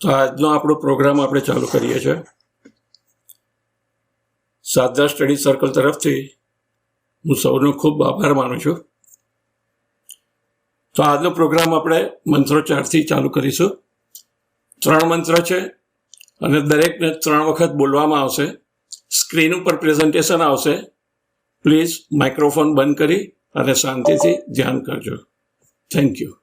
તો આજનો આપણો પ્રોગ્રામ આપણે ચાલુ કરીએ છીએ. સાધના સ્ટડી સર્કલ તરફથી હું સૌનો ખૂબ આભાર માનું છું. તો આજનો પ્રોગ્રામ આપણે મંત્રોચ્ચારથી ચાલુ કરીશું. 3 મંત્ર છે અને દરેકને 3 વખત બોલવામાં આવશે. સ્ક્રીન ઉપર પ્રેઝન્ટેશન આવશે. પ્લીઝ માઇક્રોફોન બંધ કરી અને શાંતિથી ધ્યાન કરજો. Thank you.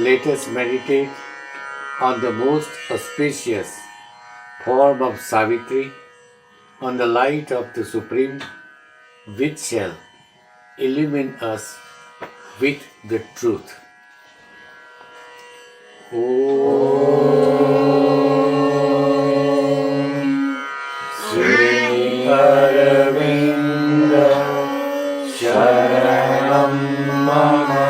Let us meditate on the most auspicious form of Savitri, on the light of the Supreme, which shall illumine us with the truth. Om Sri Aravinda Sharanam Mama.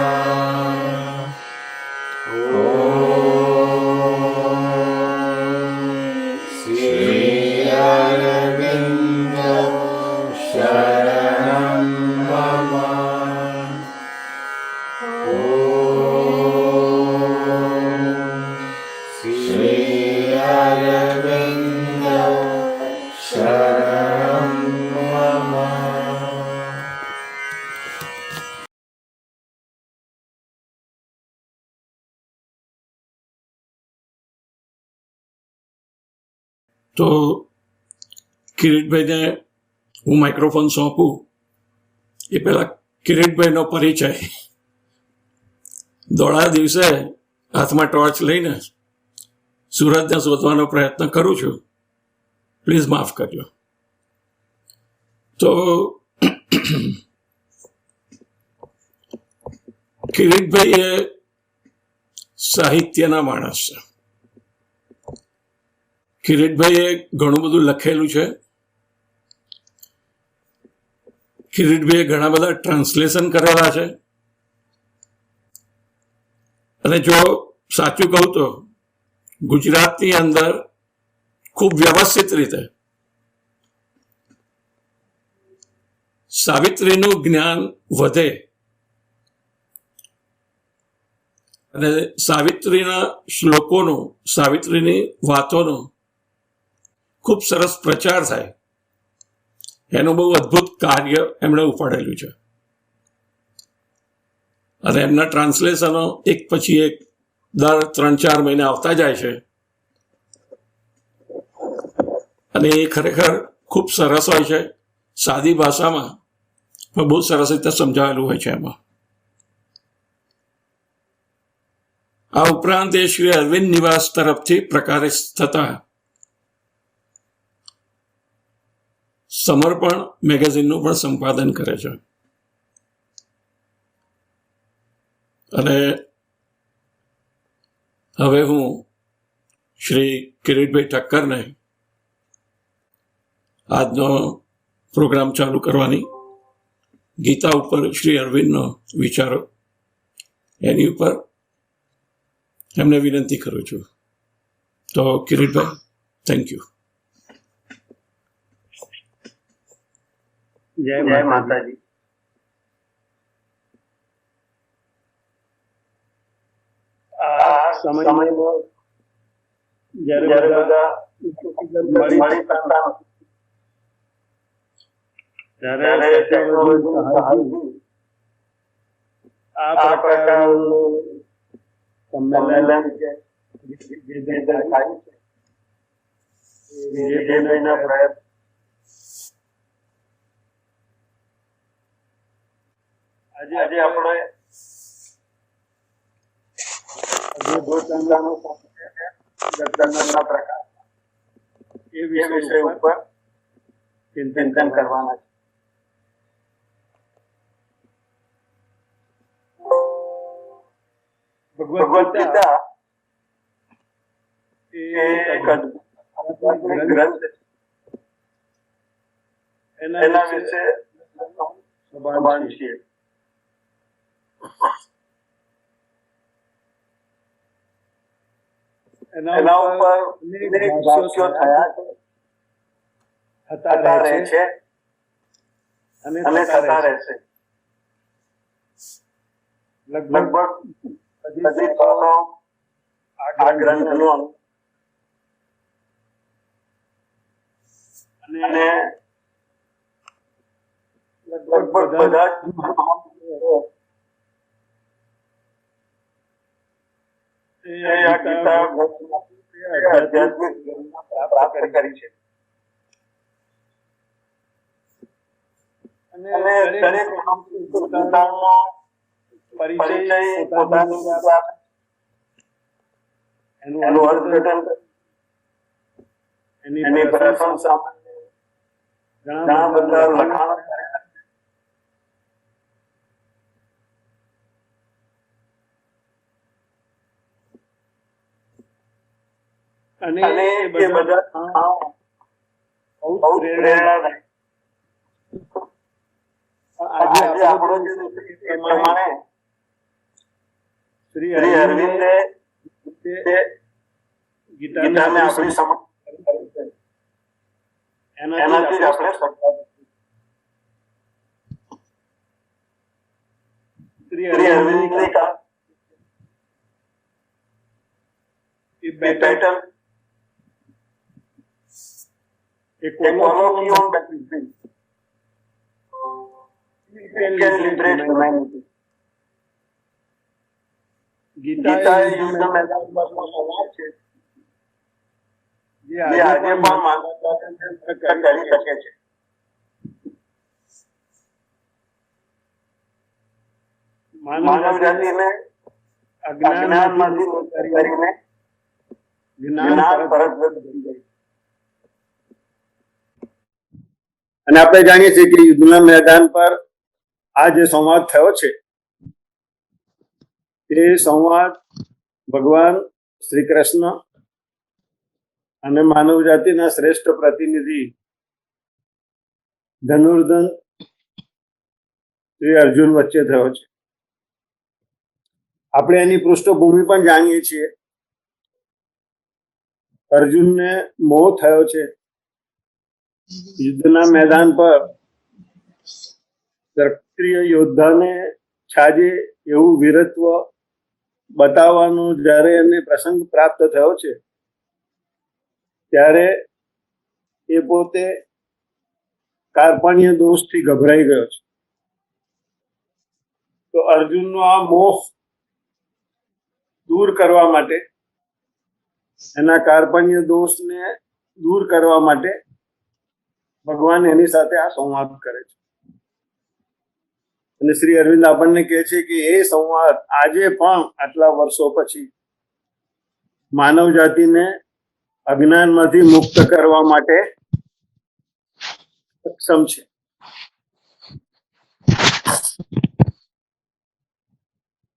તો કિરીટભાઈને હું microphone સોંપું એ પહેલાં કિરીટભાઈનો પરિચય. દોડા દિવસે હાથમાં torch લઈને સુરતને શોધવાનો પ્રયત્ન કરું છું. પ્લીઝ માફ કરજો. તો કિરીટભાઈ એ સાહિત્યના માણસ છે. કિરીટભાઈએ ઘણું બધું લખેલું છે. કિરીટભાઈએ ઘણા બધા ટ્રાન્સલેશન કરેલા છે. અને જો સાચું કહું તો ગુજરાતની અંદર ખૂબ વ્યવસ્થિત રીતે સાવિત્રીનું જ્ઞાન વધે અને સાવિત્રીના શ્લોકોનું, સાવિત્રીની વાતોનું ખૂબ સરસ પ્રચાર થાય એનું બહુ અદ્ભુત કાર્ય એમણે ઉપાડેલું છે. અને એમના ટ્રાન્સલેશનો એક પછી એક દર 3-4 મહિને આવતા જાય છે અને એ ખરેખર ખૂબ સરસ હોય છે. સાદી ભાષામાં પણ બહુ સરસ રીતે સમજાવેલું હોય છે એમાં. આ ઉપરાંત એ શ્રી અરવિંદ નિવાસ તરફથી પ્રકાશિત થતા સમર્પણ મેગેઝિનનું પણ સંપાદન કરે છે. અને હવે હું શ્રી કિરીટભાઈ ઠક્કરને આજનો પ્રોગ્રામ ચાલુ કરવાની ગીતા ઉપર શ્રી અરવિંદનો વિચારો એની ઉપર એમને વિનંતી કરું છું. તો કિરીટભાઈ, થેન્ક યુ. જય માતાજી. આ સમયમાં જ્યારે બધા મળી શકતા ત્યારે આ પ્રકારનું સંમેલન જે થાય છે વિજયભાઈના પ્રયત્ન આજે આપણે દર્શનના પ્રકાર એ વિષય ઉપર ચિંતન કરવાના છે. ભગવદ ગીતા એ એક ગ્રંથ એના વિશે સભાન છીએ. એના ઉપર અનેક ભાષ્યો થયા થતા રહે છે અને થતા રહેશે. લગભગ હજી તો આ ગ્રંથનું અને લગભગ બધા આ ગીતા આધ્યાત્મિક પ્રાપ્ત કરી છે. અને દરેક પોતાનો પરિચય પોતાની એનું અર્થઘટન એની પ્રશંસા ઘણા બધા લખાણ અને એ બધા બહુ પ્રેરણાદાયક. આજે આપણો જે પ્રમાણે શ્રી અરવિંદે ગીતાને આપણી સમજ એનાથી જ આપણે શ્રી અરવિંદની battle equality on between can liberate humanity. Gita એ યુદ્ધ મેદાનમાં સમાજ છે જે આજે પણ માનવતા કરી શકે છે. માનવ જાતિને અજ્ઞાનમાંથી મુક્ત કરીને જ્ઞાન પરત કરી દે. અને આપણે જાણીએ છીએ કે યુદ્ધના મેદાન પર આ જે સંવાદ થયો છે એ સંવાદ ભગવાન શ્રી કૃષ્ણ અને માનવ જાતિના શ્રેષ્ઠ પ્રતિનિધિ ધનુર્ધન શ્રી અર્જુન વચ્ચે થયો છે. આપણે એની પૃષ્ઠભૂમિ પણ જાણીએ છીએ. અર્જુનને મોહ થયો છે. યુદ્ધના મેદાન પર ક્ષત્રિય યોદ્ધાને છાજે એવું વીરત્વ બતાવવાનો જ્યારે એને પ્રસંગ પ્રાપ્ત થયો છે ત્યારે એ પોતે કાર્પણ્ય દોષથી ગભરાઈ ગયો છે. તો અર્જુનનો આ મોહ દૂર કરવા માટે, એના કાર્પણ્ય દોષને દૂર કરવા માટે ભગવાન એની સાથે આ સંવાદ કરે છે. અને શ્રી અરવિંદ આપણને કહે છે કે એ સંવાદ આજે પણ આટલા વર્ષો પછી માનવ જાતિને અજ્ઞાનમાંથી મુક્ત કરવા માટે સક્ષમ છે.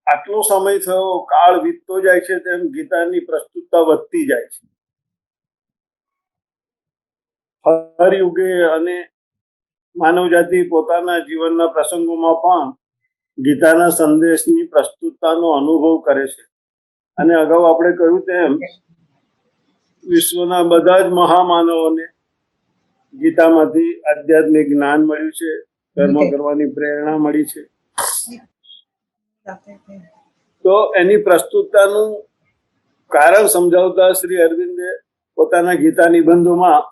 આટલો સમય થયો, કાળ વીતતો જાય છે તેમ ગીતાની પ્રસ્તુતતા વધતી જાય છે. હર યુગે અને માનવ જાતિ પોતાના જીવનના પ્રસંગોમાં પણ ગીતાના સંદેશની પ્રસ્તુતતાનો અનુભવ કરે છે. અને અગાઉ આપણે કહ્યું તેમ વિશ્વના બધા જ મહામાનવોને ગીતામાંથી આધ્યાત્મિક જ્ઞાન મળ્યું છે, કર્મ કરવાની પ્રેરણા મળી છે. તો એની પ્રસ્તુતતાનું કારણ સમજાવતા શ્રી અરવિંદે પોતાના ગીતા નિબંધોમાં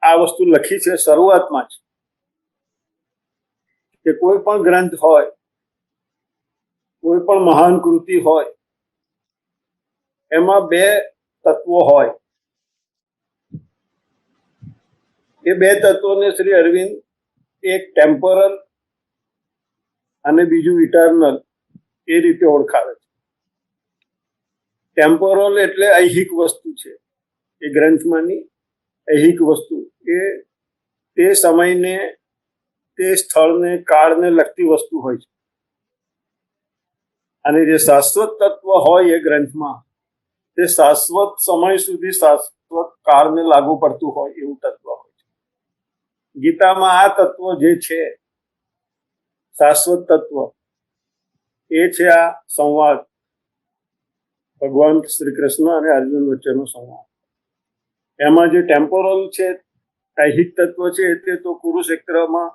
આ વસ્તુ લખી છે. શરૂઆતમાં જ કે કોઈ પણ ગ્રંથ હોય, કોઈ પણ મહાન કૃતિ હોય, એમાં બે તત્વો હોય. એ બે તત્વોને શ્રી અરવિંદ એક ટેમ્પોરલ અને બીજું ઇટર્નલ એ રીતે ઓળખાવે છે. ટેમ્પોરલ એટલે ઐહિક વસ્તુ છે. એ ગ્રંથમાંની ઐહિક વસ્તુ એ તે સમયને, તે સ્થળને, કાળને લગતી વસ્તુ હોય છે. અને જે શાશ્વત તત્વ હોય એ ગ્રંથમાં, તે શાશ્વત સમય સુધી, શાશ્વત કાળને લાગુ પડતું હોય એવું તત્વ હોય છે. ગીતામાં આ તત્વ જે છે, શાશ્વત તત્વ, એ છે આ સંવાદ, ભગવાન શ્રી કૃષ્ણ અને અર્જુન વચ્ચેનો સંવાદ. એમાં જે ટેમ્પોરલ છે, ઐહિક તત્વ છે, તે તો કુરુક્ષેત્રમાં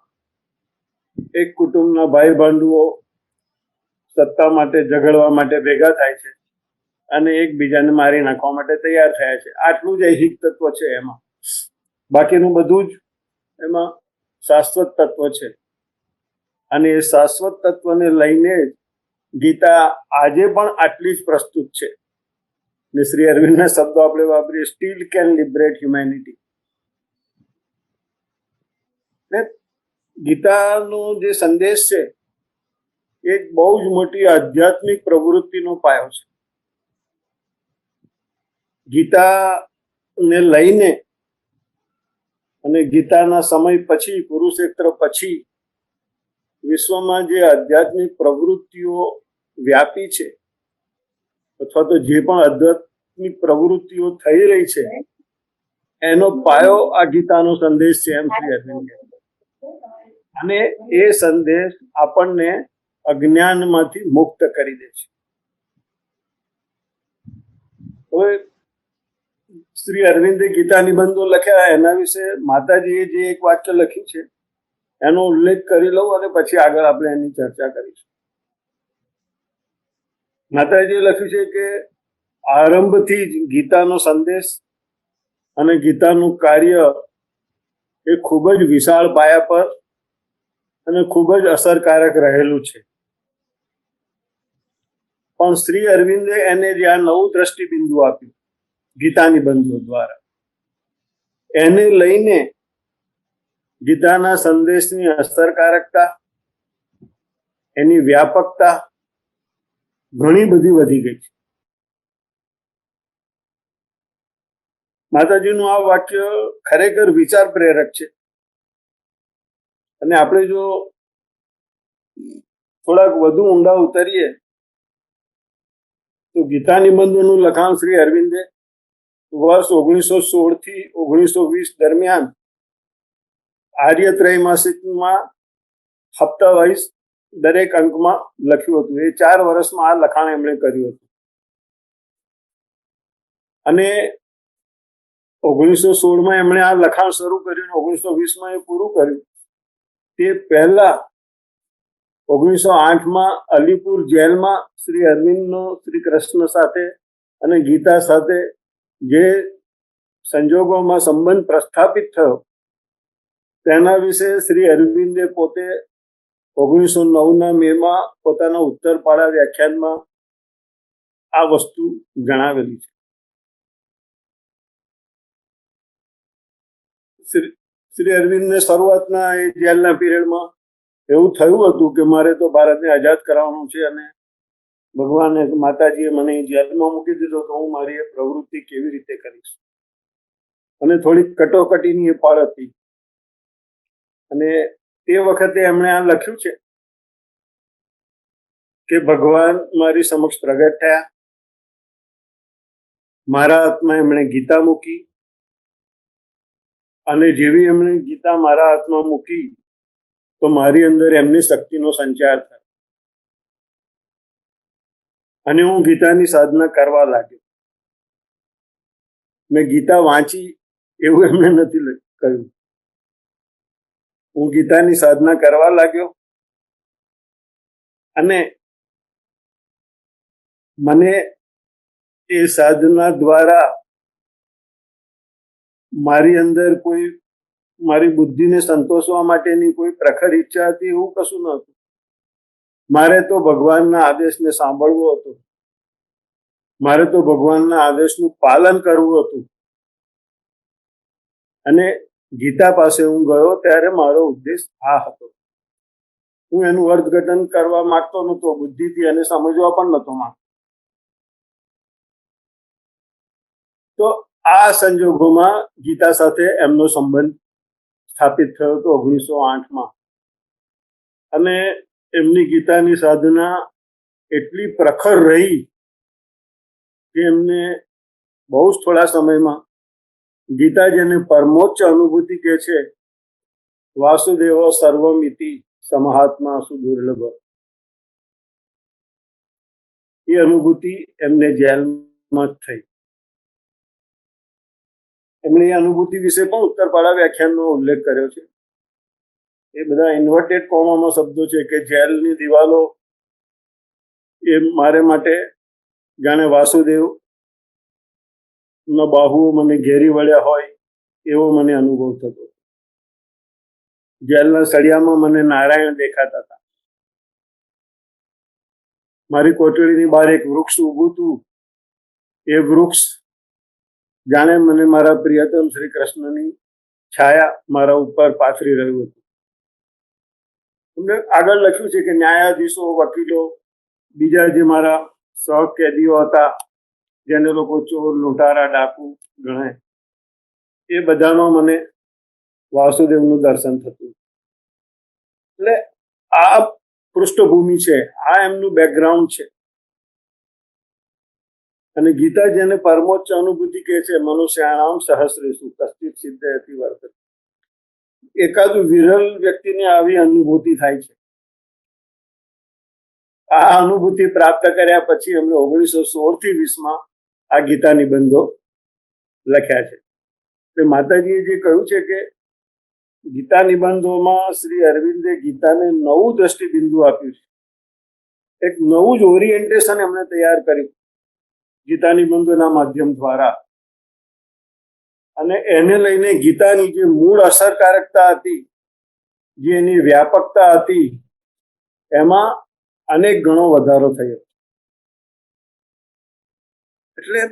એક કુટુંબના ભાઈ બંધુઓ સત્તા માટે, ઝઘડવા માટે ભેગા થાય છે અને એકબીજાને મારી નાખવા માટે તૈયાર થયા છે. આટલું જ ઐહિક તત્વ છે એમાં. બાકીનું બધું જ એમાં શાશ્વત તત્વ છે. અને એ શાશ્વત તત્વને લઈને જ ગીતા આજે પણ આટલી જ પ્રસ્તુત છે. ને શ્રી અરવિંદના શબ્દો આપણે વાપરીએ, સ્ટીલ કેન લિબરેટ હ્યુમેનિટી. ને ગીતાનો જે સંદેશ છે, એક બહુ જ મોટી આધ્યાત્મિક પ્રવૃત્તિનો પાયો છે. ગીતાને લઈને અને ગીતાના સમય પછી, કુરુક્ષેત્ર પછી વિશ્વમાં જે આધ્યાત્મિક પ્રવૃત્તિઓ વ્યાપી છે, અથવા તો જે પણ આધ્યાત્મિક પ્રવૃત્તિઓ થઈ રહી છે, એનો પાયો આ ગીતાનો સંદેશ છે એમ શ્રી અરવિંદ. અને એ સંદેશ આપણને અજ્ઞાનમાંથી મુક્ત કરી દે છે. હવે શ્રી અરવિંદે ગીતા નિબંધો લખ્યા, એના વિશે માતાજીએ જે એક વાક્ય લખ્યું છે એનો ઉલ્લેખ કરી લઉં અને પછી આગળ આપણે એની ચર્ચા કરીશું. માતાજીએ લખ્યું છે કે આરંભથી જ ગીતાનો સંદેશ અને ગીતાનું કાર્ય એ ખૂબ જ વિશાળ પાયા પર અને ખૂબ જ અસરકારક રહેલું છે. પણ શ્રી અરવિંદે એને જે આ નવું દ્રષ્ટિબિંદુ આપ્યું ગીતા નિબંધો દ્વારા, એને લઈને ગીતાના સંદેશની અસરકારકતા, એની વ્યાપકતા ઘણી બધી વધી ગઈ છે. માતાજીનું આ વાક્ય ખરેખર વિચાર પ્રેરક છે. અને આપણે જો થોડાક વધુ ઊંડા ઉતરીએ તો ગીતા નિબંધોનું લખાણ શ્રી અરવિંદે વર્ષ 1916 થી 1920 દરમિયાન આર્ય ત્રૈમાસિકમાં હપ્તા વાઇઝ દરેક અંકમાં લખ્યું હતું. એ 4 વર્ષમાં આ લખાણ એમણે કર્યું હતું. અને 1916માં એમણે આ લખાણ શરૂ કર્યું, 1920માં એ પૂરું કર્યું. તે પહેલા 1908માં અલીપુર જેલમાં શ્રી અરવિંદનો શ્રી કૃષ્ણ સાથે અને ગીતા સાથે જે સંજોગોમાં સંબંધ પ્રસ્થાપિત થયો તેના વિશે શ્રી અરવિંદે પોતે 1909ના મેમાં પોતાના ઉત્તરપાડા વ્યાખ્યાનમાં આ વસ્તુ જણાવેલી છે. શ્રી અરવિંદને શરૂઆતના એ જેલના પીરિયડમાં એવું થયું હતું કે મારે તો ભારતને આઝાદ કરાવવાનું છે અને ભગવાને માતાજીએ મને જેલમાં મૂકી દીધો તો હું મારી એ પ્રવૃત્તિ કેવી રીતે કરીશ, અને થોડીક કટોકટીની એ પાળ હતી. અને તે વખતે એમણે આ લખ્યું છે કે ભગવાન મારી સમક્ષ પ્રગટ થયા, મારા હાથમાં એમણે ગીતા મૂકી, અને જેવી એમણે ગીતા મારા હાથમાં મૂકી તો મારી અંદર એમની શક્તિનો સંચાર થાય અને હું ગીતાની સાધના કરવા લાગ્યો. મેં ગીતા વાંચી એવું એમણે નથી કહ્યું. હું ગીતાની સાધના કરવા લાગ્યો અને મને એ સાધના દ્વારા મારી અંદર કોઈ મારી બુદ્ધિને સંતોષવા માટેની કોઈ પ્રખર ઈચ્છા હતી એવું કશું ન હતું. મારે તો ભગવાનના આદેશને સાંભળવો હતો, મારે તો ભગવાનના આદેશનું પાલન કરવું હતું. અને ગીતા પાસે હું ગયો ત્યારે મારો ઉદ્દેશ આ હતો. હું એનું અર્થઘટન કરવા માંગતો નહોતો, બુદ્ધિથી એને સમજવા પણ નહોતો માંગતો. તો આ સંજોગોમાં ગીતા સાથે એમનો સંબંધ સ્થાપિત થયો હતો 1908માં. અને એમની ગીતાની સાધના એટલી પ્રખર રહી કે એમને બહુ જ થોડા સમયમાં ગીતા જેને પરમોચ્ચ અનુભૂતિ કહે છે, વાસુદેવ સર્વમિતિ સમહાત્મા સુદુર્લભ, એ અનુભૂતિ એમને જેલમાં જ થઈ. એમણે એ અનુભૂતિ વિશે પણ ઉત્તરપાડા વ્યાખ્યાનનો ઉલ્લેખ કર્યો છે. એ બધા ઇન્વર્ટેડ કોમામાં શબ્દો છે કે જેલની દિવાલો એ મારે માટે જાણે વાસુદેવ ના બાહુઓ મને ઘેરી વળ્યા હોય એવો મને અનુભવ થતો. જેલના સળિયામાં મને નારાયણ દેખાતા હતા. મારી કોટડીની બહાર એક વૃક્ષ ઊભું હતું, એ વૃક્ષ જાણે મને મારા પ્રિયતમ શ્રી કૃષ્ણની છાયા મારા ઉપર પાથરી રહ્યું હતું. એમને આગળ લખ્યું છે કે ન્યાયાધીશો, વકીલો, બીજા જે મારા સહકેદીઓ હતા જેને લોકો ચોર, લૂંટારા, ડાકુ ગણાય, એ બધામાં મને વાસુદેવનું દર્શન થતું. એટલે આ પૃષ્ઠભૂમિ છે, આ એમનું બેકગ્રાઉન્ડ છે. અને ગીતા જેને પરમોચ્ચ અનુભૂતિ કહે છે, મનુષ્યાણામ સહસ્રેષુ કશ્ચિત સિદ્ધયતિ વર્તતે, એકાદું વિરલ વ્યક્તિને આવી અનુભૂતિ થાય છે. આ અનુભૂતિ પ્રાપ્ત કર્યા પછી એમણે 1916 થી 20માં આ ગીતા નિબંધો લખ્યા છે. માતાજીએ જે કહ્યું છે કે ગીતા નિબંધોમાં શ્રી અરવિંદે ગીતાને નવું દ્રષ્ટિબિંદુ આપ્યું છે, એક નવું જ ઓરિએન્ટેશન એમણે તૈયાર કર્યું ગીતા નિબંધોના માધ્યમ દ્વારા. અને એને લઈને ગીતાની જે મૂળ અસરકારકતા હતી, જે એની વ્યાપકતા હતી, એમાં અનેક ગણો વધારો થયો. એટલે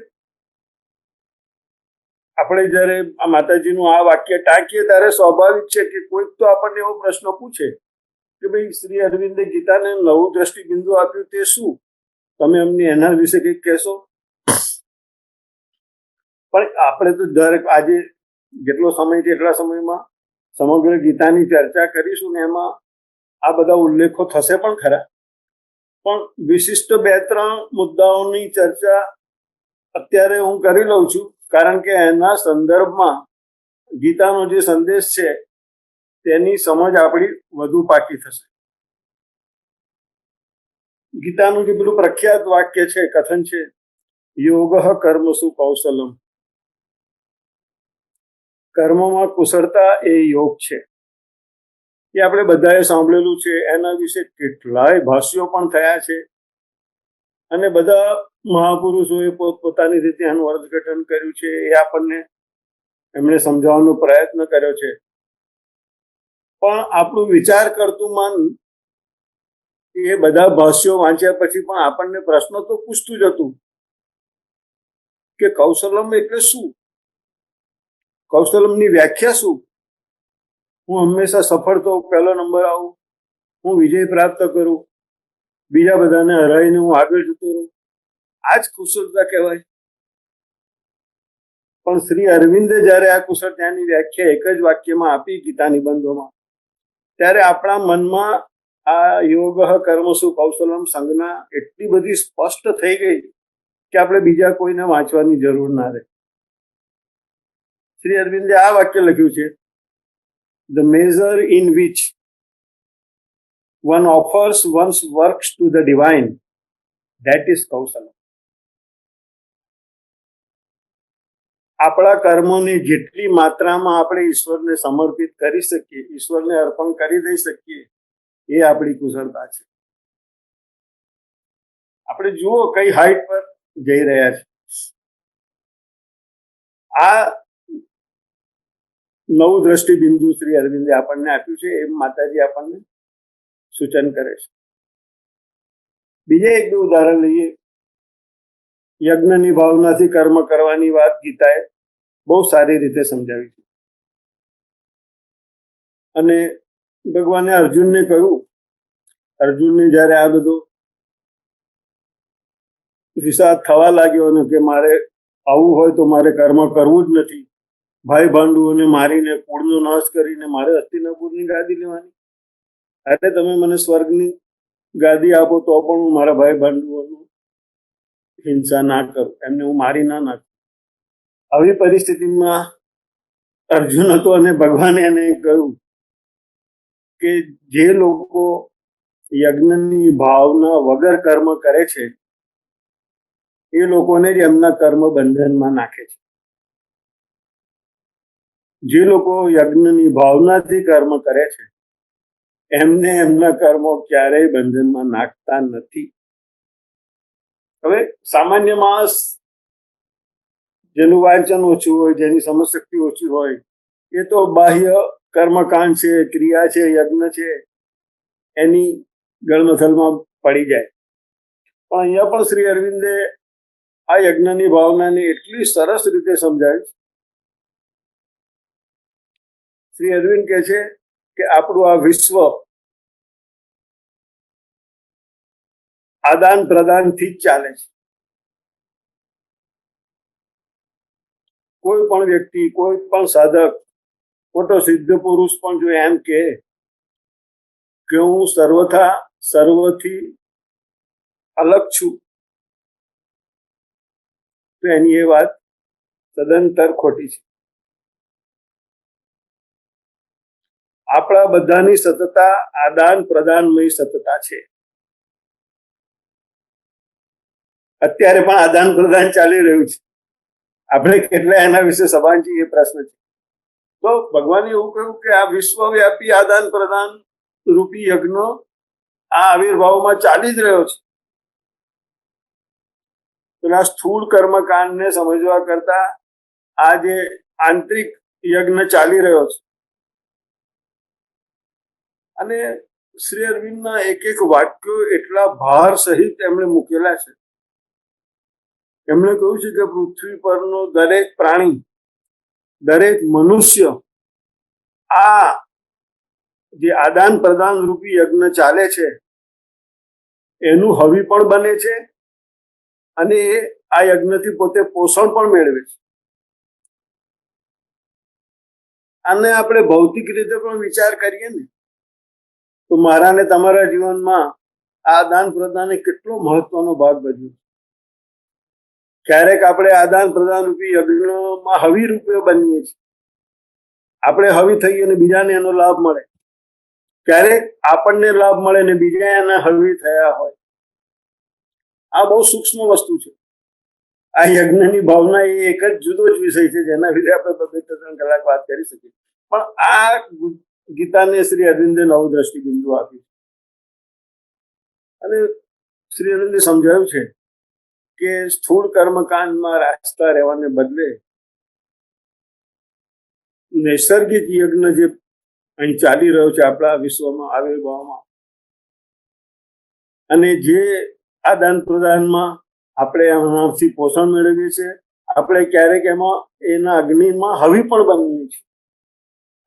આપણે જયારે આ માતાજીનું આ વાક્ય ટાંકીએ ત્યારે સ્વાભાવિક છે કે કોઈક તો આપણને એવો પ્રશ્ન પૂછે કે ભાઈ શ્રી અરવિંદે ગીતાને નવું દ્રષ્ટિબિંદુ આપ્યું, તે શું? તમે અમને એના વિશે કંઈક કહેશો? પણ આપણે તો દરેક આજે જેટલો સમય છે એટલા સમયમાં સમગ્ર ગીતાની ચર્ચા કરીશું ને એમાં આ બધા ઉલ્લેખો થશે પણ ખરા. પણ વિશિષ્ટ 2-3 મુદ્દાઓની ચર્ચા અત્યારે હું કરી લઉં છું, કારણ કે એના સંદર્ભમાં ગીતાનો જે સંદેશ છે તેની સમજ આપણી વધુ પાકી થશે. ગીતાનું જે પેલું પ્રખ્યાત વાક્ય છે, કથન છે, યોગઃ કર્મસુ કૌશલમ, કર્મમાં કુશળતા એ યોગ છે. એ આપણે બધાએ સાંભળેલું છે. એના વિશે કેટલાય ભાષ્યો પણ થયા છે અને બધા મહાપુરુષોએ પોતાની રીતે એનું અર્થઘટન કર્યું છે. એ આપણને એમણે સમજાવવાનો પ્રયત્ન કર્યો છે. પણ આપણું વિચાર કરતું મન એ બધા ભાષ્યો વાંચ્યા પછી પણ આપણને પ્રશ્ન તો પૂછતું જ હતું કે કૌશલમ એટલે શું, કૌશલમની વ્યાખ્યા શું. હું હંમેશા સફળ તો પહેલો નંબર આવું, હું વિજય પ્રાપ્ત કરું, બીજા બધાને હરાવીને હું આગળ જતો રહું, આ જ કુશળતા કહેવાય. પણ શ્રી અરવિંદે જ્યારે આ કુશળતાની વ્યાખ્યા એક જ વાક્યમાં આપી ગીતા નિબંધોમાં, ત્યારે આપણા મનમાં આ યોગ કર્મસુ કૌશલમ સંજ્ઞા એટલી બધી સ્પષ્ટ થઈ ગઈ કે આપણે બીજા કોઈને વાંચવાની જરૂર ના રહે. શ્રી અરવિંદે આ વાક્ય લખ્યું છે, the measure in which one offers one's works to the divine, that is કૌશલમ. આપણા કર્મોની જેટલી માત્રામાં આપણે ઈશ્વરને સમર્પિત કરી શકીએ, ઈશ્વરને અર્પણ કરી દઈ શકીએ, એ આપણી કુશળતા છે. આપણે જુઓ કઈ હાઈટ પર જઈ રહ્યા છે. આ નવું દ્રષ્ટિબિંદુ શ્રી અરવિંદે આપણને આપ્યું છે, એમ માતાજી આપણને સૂચન કરે છે. બીજે એક બે ઉદાહરણ લઈએ. યજ્ઞની ભાવનાથી કર્મ કરવાની વાત ગીતાએ બહુ સારી રીતે સમજાવી છે. અને ભગવાને અર્જુનને કહ્યું, અર્જુનને જ્યારે આ બધો વિષાદ થવા લાગ્યો ને કે મારે આવું હોય તો મારે કર્મ કરવું જ નથી, ભાઈ ભાંડુઓને મારીને કુળનો નાશ કરીને મારે હસ્તિનાપુરની ગાદી લેવાની, એટલે તમે મને સ્વર્ગની ગાદી આપો તો પણ હું મારા ભાઈ ભાંડુઓનું હિંસા ના કરું, એમને હું મારી ના નાખું. આવી પરિસ્થિતિમાં અર્જુન હતો અને ભગવાને એને કહ્યું કે જે લોકો યજ્ઞની ભાવના વગર કર્મ કરે છે એ લોકોને જ એમના કર્મ બંધનમાં નાખે છે. જે લોકો યજ્ઞની ભાવનાથી કર્મ કરે છે એમને એમના કર્મો ક્યારેય બંધનમાં નાખતા નથી. હવે સામાન્ય માણસ જેનું વાંચન ઓછું હોય, જેની સમજશક્તિ ઓછી હોય, એ તો બાહ્ય કર્મકાંડ છે, ક્રિયા છે, યજ્ઞ છે, એની ગળમથલમાં પડી જાય. પણ અહીંયા પણ શ્રી અરવિંદે આ યજ્ઞની ભાવનાને એટલી સરસ રીતે સમજાવી. શ્રી અરવિંદ કહે છે કે આપણું આ વિશ્વ આદાન પ્રદાનથી જ ચાલે છે. કોઈ પણ વ્યક્તિ, કોઈ પણ સાધક, મોટો સિદ્ધ પુરુષ પણ જો એમ કે હું સર્વથા સર્વથી અલગ છું તો એની એ વાત સદંતર ખોટી છે. આપણા બધાની સતતા આદાન પ્રદાનમય સતતા છે. અત્યારે પણ આદાન પ્રદાન ચાલી રહ્યું છે. આપણે કેટલા એના વિશે સભાન છીએ એ પ્રશ્ન છે. તો ભગવાને એવું કહ્યું કે આ વિશ્વવ્યાપી આદાન પ્રદાન રૂપી યજ્ઞ આ આવિર્ભાવમાં ચાલી જ રહ્યો છે. પેલા સ્થૂળ કર્મકાંડને સમજવા કરતા આ જે આંતરિક યજ્ઞ ચાલી રહ્યો છે, અને શ્રી અરવિંદના એક એક વાક્યો એટલા ભાર સહિત એમણે મૂકેલા છે. એમણે કહ્યું છે કે પૃથ્વી પરનો દરેક પ્રાણી, દરેક મનુષ્ય આ જે આદાન પ્રદાન રૂપી યજ્ઞ ચાલે છે એનું હવી પણ બને છે અને એ આ યજ્ઞથી પોતે પોષણ પણ મેળવે છે. આને આપણે ભૌતિક રીતે પણ વિચાર કરીએ ને તો મારા ને તમારા જીવનમાં આ આદાન પ્રદાને કેટલો મહત્વનો ભાગ ભજવ્યો. ક્યારેક આપણે આદાન પ્રદાન રૂપી યજ્ઞમાં હવી રૂપે બનીએ છીએ. આપણે હવી થઈએ અને બીજાને એનો લાભ મળે. ક્યારેક આપણને લાભ મળે ને બીજા એના હવી થયા હોય. આ બહુ સૂક્ષ્મ વસ્તુ છે. આ યજ્ઞની ભાવના એ એક જ જુદો જ વિષય છે જેના વિશે આપણે 2-3 કલાક વાત કરી શકીએ. પણ આ ગીતાને શ્રી અરવિંદે નવું દ્રષ્ટિબિંદુ આપ્યું અને શ્રી અરવિંદે સમજાવ્યું છે કે સ્થૂળ કર્મકાંડમાં રાસ્તા રહેવાને બદલે નૈસર્ગિક યજ્ઞ જે અહીં ચાલી રહ્યો છે આપણા વિશ્વમાં આવિર્ભાવમાં, અને જે આદાન પ્રદાનમાં આપણે એમાંથી પોષણ મેળવીએ છીએ, આપણે ક્યારેક એમાં એના અગ્નિમાં હવી પણ બનીએ છીએ,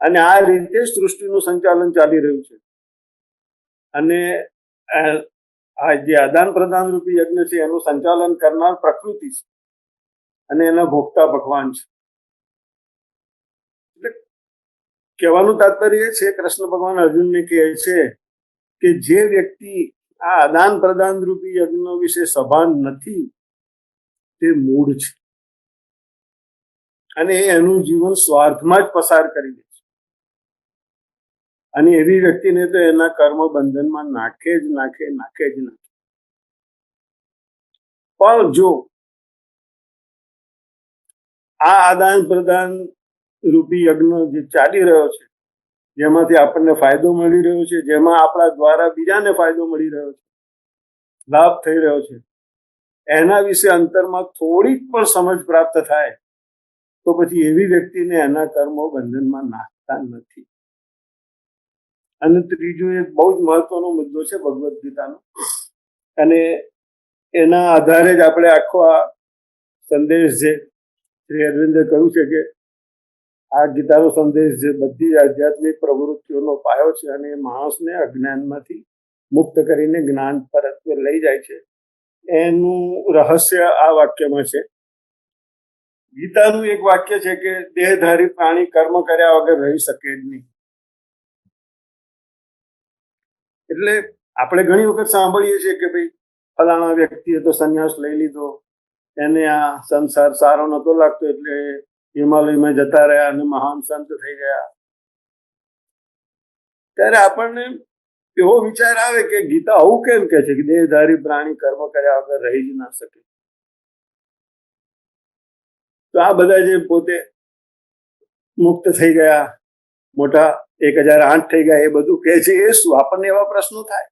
અને આ રીતે સૃષ્ટિનું સંચાલન ચાલી રહ્યું છે. અને આ જે આદાન પ્રદાન રૂપી યજ્ઞ છે એનું સંચાલન કરનાર પ્રકૃતિ છે, અને એના ભોગતા ભગવાન છે. એટલે કહેવાનું તાત્પર્ય છે, કૃષ્ણ ભગવાન અર્જુનને કહે છે કે જે વ્યક્તિ આ આદાન પ્રદાન રૂપી યજ્ઞ વિશે સભાન નથી તે મૂળ છે, અને એનું જીવન સ્વાર્થમાં જ પસાર કરી દે છે. અને એવી વ્યક્તિને તો એના કર્મ બંધનમાં નાખે જ નાખે. પણ જો આ આદાન પ્રદાન રૂપી યજ્ઞ જે ચાલી રહ્યો છે, જેમાંથી આપણને ફાયદો મળી રહ્યો છે, જેમાં આપણા દ્વારા બીજાને ફાયદો મળી રહ્યો છે, લાભ થઈ રહ્યો છે, એના વિશે અંતરમાં થોડીક પણ સમજ પ્રાપ્ત થાય તો પછી એવી વ્યક્તિને એના કર્મો બંધનમાં નાખતા નથી. અને ત્રીજો એક બહુ જ મહત્વનો મુદ્દો છે ભગવદ્ ગીતાનો, અને એના આધારે જ આપણે આખો આ સંદેશ જે શ્રી અરવિંદે કહ્યું છે કે આ ગીતાનો સંદેશ જે બધી આધ્યાત્મિક પ્રવૃત્તિઓનો પાયો છે, અને એ માણસને અજ્ઞાનમાંથી મુક્ત કરીને જ્ઞાન પરત્વે લઈ જાય છે, એનું રહસ્ય આ વાક્યમાં છે. ગીતાનું એક વાક્ય છે કે દેહધારી પ્રાણી કર્મ કર્યા વગર રહી શકે જ નહીં. એટલે આપણે ઘણી વખત સાંભળીએ છીએ કે ભાઈ ફલાણા વ્યક્તિએ તો સંન્યાસ લઈ લીધો, એને આ સંસાર સારો નતો લાગતો એટલે હિમાલયમાં જતા રહ્યા અને મહાન સંત થઈ ગયા. ત્યારે આપણને એવો વિચાર આવે કે ગીતા આવું કેમ કે છે કે દેહધારી પ્રાણી કર્મ કર્યા વગર રહી જ ના શકે? તો આ બધા જે પોતે મુક્ત થઈ ગયા, મોટા 1008 થઈ ગયા, એ બધું કે છે એ શું? આપણને એવા પ્રશ્નો થાય.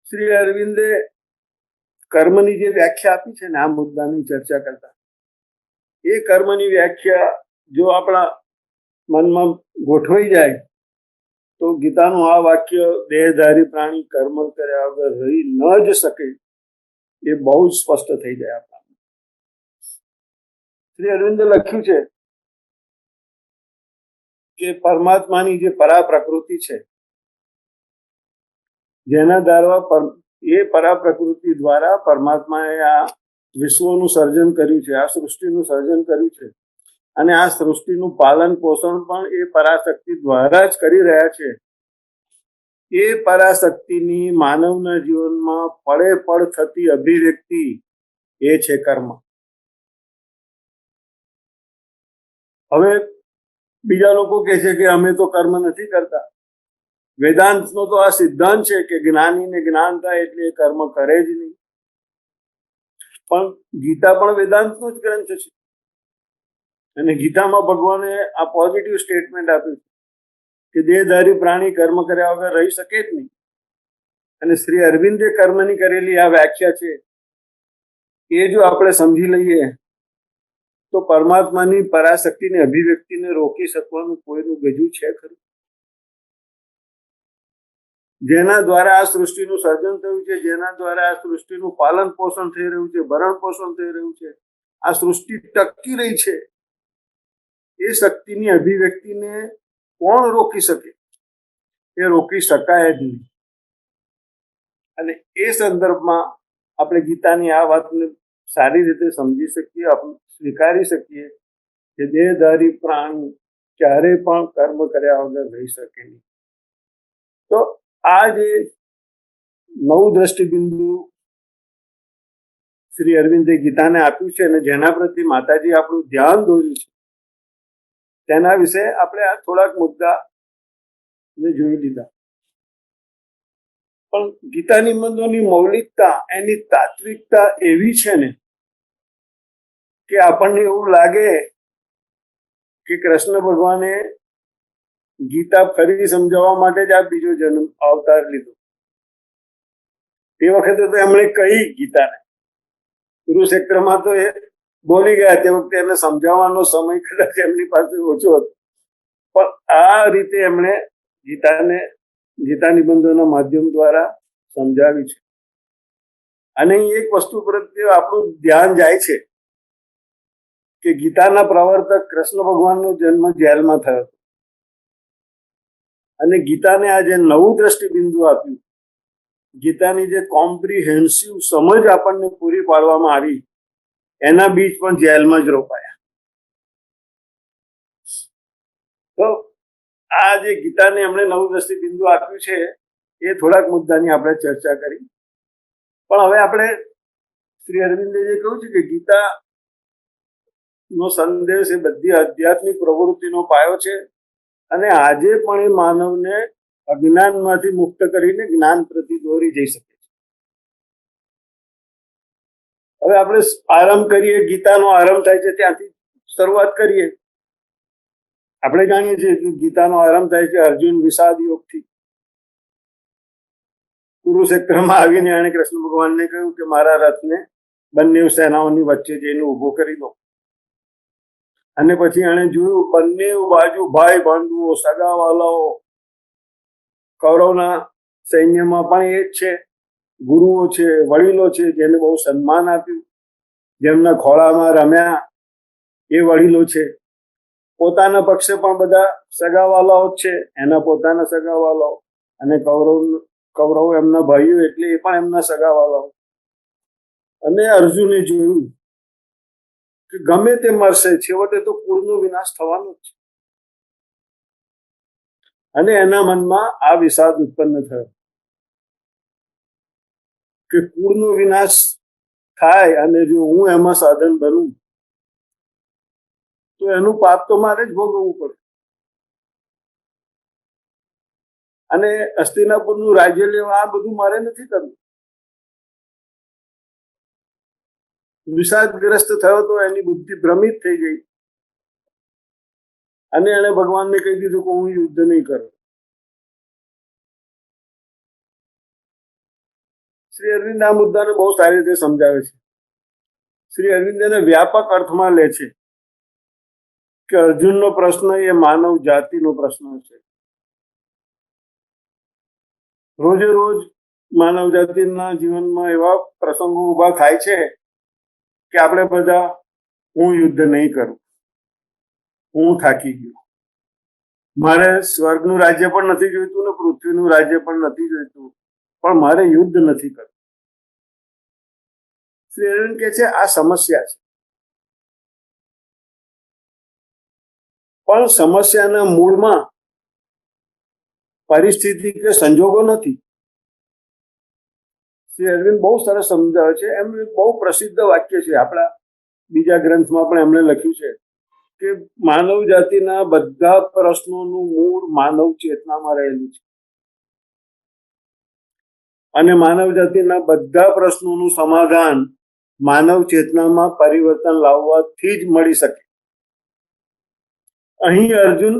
શ્રી અરવિંદે કર્મની જે વ્યાખ્યા આપી છે ને આ મુદ્દાની ચર્ચા કરતા, એ કર્મની વ્યાખ્યા જો આપણા મનમાં ગોઠવાઈ જાય તો ગીતાનું આ વાક્ય દેહધારી પ્રાણી કર્મ કર્યા વગર રહી ન જ શકે એ બહુ જ સ્પષ્ટ થઈ જાય આપણા. શ્રી અરવિંદે લખ્યું છે કે પરમાત્માની જે પરા પ્રકૃતિ છે, જેના દ્વારા એ પરા પ્રકૃતિ દ્વારા પરમાત્માએ આ વિશ્વનું સર્જન કર્યું છે, આ સૃષ્ટિનું સર્જન કર્યું છે, અને આ સૃષ્ટિનું પાલન પોષણ પણ એ પરાશક્તિ દ્વારા જ કરી રહ્યા છે. એ પરાશક્તિની માનવના જીવનમાં પળે પળ થતી અભિવ્યક્તિ એ છે કર્મ. હવે બીજા લોકો કહે છે કે અમે તો કર્મ નથી કરતા. વેદાંતનો તો આ સિદ્ધાંત છે કે જ્ઞાનીને જ્ઞાન થાય એટલે એ કર્મ કરે જ નહીં. પણ ગીતા પણ વેદાંતનો જ ગ્રંથ છે, અને ગીતામાં ભગવાને આ પોઝિટિવ સ્ટેટમેન્ટ આપ્યું કે દેહધારી પ્રાણી કર્મ કર્યા વગર રહી શકે જ નહીં. અને શ્રી અરવિંદે કર્મની કરેલી આ વ્યાખ્યા છે એ જો આપણે સમજી લઈએ તો પરમાત્માની પરાશક્તિની અભિવ્યક્તિને રોકી શકવાનું કોઈનું ગજું છે ખરું? જેના દ્વારા આ સૃષ્ટિનું સર્જન થયું છે, જેના દ્વારા આ સૃષ્ટિનું પાલન પોષણ થઈ રહ્યું છે, ભરણ પોષણ થઈ રહ્યું છે, આ સૃષ્ટિ ટકી રહી છે, એ શક્તિની અભિવ્યક્તિને કોણ રોકી શકે? એ રોકી શકાય જ નહીં. અને એ સંદર્ભમાં આપણે ગીતાની આ વાતને સારી રીતે સમજી શકીએ, આપણે સ્વીકારી શકીએ કે દેહધારી પ્રાણી ક્યારે પણ કર્મ કર્યા વગર રહી શકે નહીં. તો આ જે નવું દ્રષ્ટિબિંદુ શ્રી અરવિંદે ગીતાને આપ્યું છે અને જેના પ્રત્યે માતાજી આપણું ધ્યાન દોર્યું છે, તેના વિશે આપણે આ થોડાક મુદ્દા જોઈ લીધા. પણ ગીતાની નિબંધોની મૌલિકતા, એની તાત્વિકતા એવી છે ને કે આપણને એવું લાગે કે કૃષ્ણ ભગવાને ગીતા ફરી સમજાવવા માટે જ આ બીજો જન્મ અવતાર લીધો. તે વખતે તો એમણે કહી ગીતાને, કુરુક્ષેત્રમાં તો એ બોલી ગયા તે વખતે એને સમજાવવાનો સમય કદાચ એમની પાસે ઓછો હતો, પણ આ રીતે એમણે ગીતા નિબંધોના માધ્યમ દ્વારા સમજાવી છે. અને એક વસ્તુ પ્રત્યે આપણું ધ્યાન જાય છે કે ગીતાના પ્રવર્તક કૃષ્ણ ભગવાનનો જન્મ જેલમાં થયો હતો, અને ગીતાને આ જે નવું દ્રષ્ટિબિંદુ આપ્યું, ગીતાની જે કોમ્પ્રિહેન્સિવ સમજ આપણને પૂરી પાડવામાં આવી, એના બીજ પણ જેલમાં જ રોપાયા. તો આ જે ગીતાને એમણે નવું દ્રષ્ટિબિંદુ આપ્યું છે, એ થોડાક મુદ્દાની આપણે ચર્ચા કરી. પણ હવે આપણે શ્રી અરવિંદે જે કહ્યું છે કે ગીતા નો સંદેશ એ બધી આધ્યાત્મિક પ્રવૃત્તિનો પાયો છે, અને આજે પણ એ માનવને અજ્ઞાનમાંથી મુક્ત કરીને જ્ઞાન પ્રતિ દોરી જઈ શકે છે. હવે આપણે આરંભ કરીએ, ગીતાનો આરંભ થાય છે ત્યાંથી શરૂઆત કરીએ. આપણે જાણીએ છીએ કે ગીતાનો આરંભ થાય છે અર્જુન વિષાદ યોગથી. કુરુક્ષેત્રમાં આવીને એણે કૃષ્ણ ભગવાનને કહ્યું કે મારા રથને બંને સેનાઓની વચ્ચે જઈને ઉભો કરી દો. અને પછી એણે જોયું બંને બાજુ ભાઈ બંધુઓ, સગાવાલાઓ, કૌરવના સૈન્યમાં પણ એ જ છે, ગુરુઓ છે, વડીલો છે, જેને બહુ સન્માન આપ્યું, જેમના ખોળામાં રમ્યા એ વડીલો છે. પોતાના પક્ષે પણ બધા સગાવાલાઓ જ છે, એના પોતાના સગાવાલાઓ, અને કૌરવ એમના ભાઈઓ એટલે એ પણ એમના સગાવાલાઓ. અને અર્જુને જોયું કે ગમે તે મરશે, છેવટે તો કુળનો વિનાશ થવાનો જ છે. અને એના મનમાં આ વિષાદ ઉત્પન્ન થયો કે કુળનો વિનાશ થાય અને જો હું એમાં સાધન બનું તો એનું પાપ તો મારે જ ભોગવવું પડે. અને હસ્તિનાપુરનું રાજ્ય લેવા આ બધું મારે નથી કરવું. વિષાદગ્રસ્ત થયો તો એની બુદ્ધિ ભ્રમિત થઈ ગઈ, અને એણે ભગવાનને કહી દીધું કે હું યુદ્ધ નહીં કરું. શ્રી અરવિંદ આ મુદ્દાને બહુ સારી રીતે સમજાવે છે. શ્રી અરવિંદ એને વ્યાપક અર્થમાં લે છે કે અર્જુનનો પ્રશ્ન એ માનવ જાતિનો પ્રશ્ન છે. રોજે રોજ માનવ જાતિના જીવનમાં એવા પ્રસંગો ઉભા થાય છે કે આપણે બધા હું યુદ્ધ નહીં કરું, હું થાકી ગયો, મારે સ્વર્ગનું રાજ્ય પણ નથી જોઈતું ને પૃથ્વીનું રાજ્ય પણ નથી જોઈતું, પણ મારે યુદ્ધ નથી કરવું. શ્રી અરવિંદ કહે છે આ સમસ્યા છે, પણ સમસ્યાના મૂળમાં પરિસ્થિતિ કે સંજોગો નથી. શ્રી અરવિંદ બહુ સરસ સમજાવે છે. એમનું એક બહુ પ્રસિદ્ધ વાક્ય છે, આપણા બીજા ગ્રંથમાં પણ એમણે લખ્યું છે કે માનવ જાતિના બધા પ્રશ્નોનું મૂળ માનવ ચેતનામાં રહેલું છે, અને માનવ જાતિના બધા પ્રશ્નોનું સમાધાન માનવ ચેતનામાં પરિવર્તન લાવવાથી જ મળી શકે. અહીં અર્જુન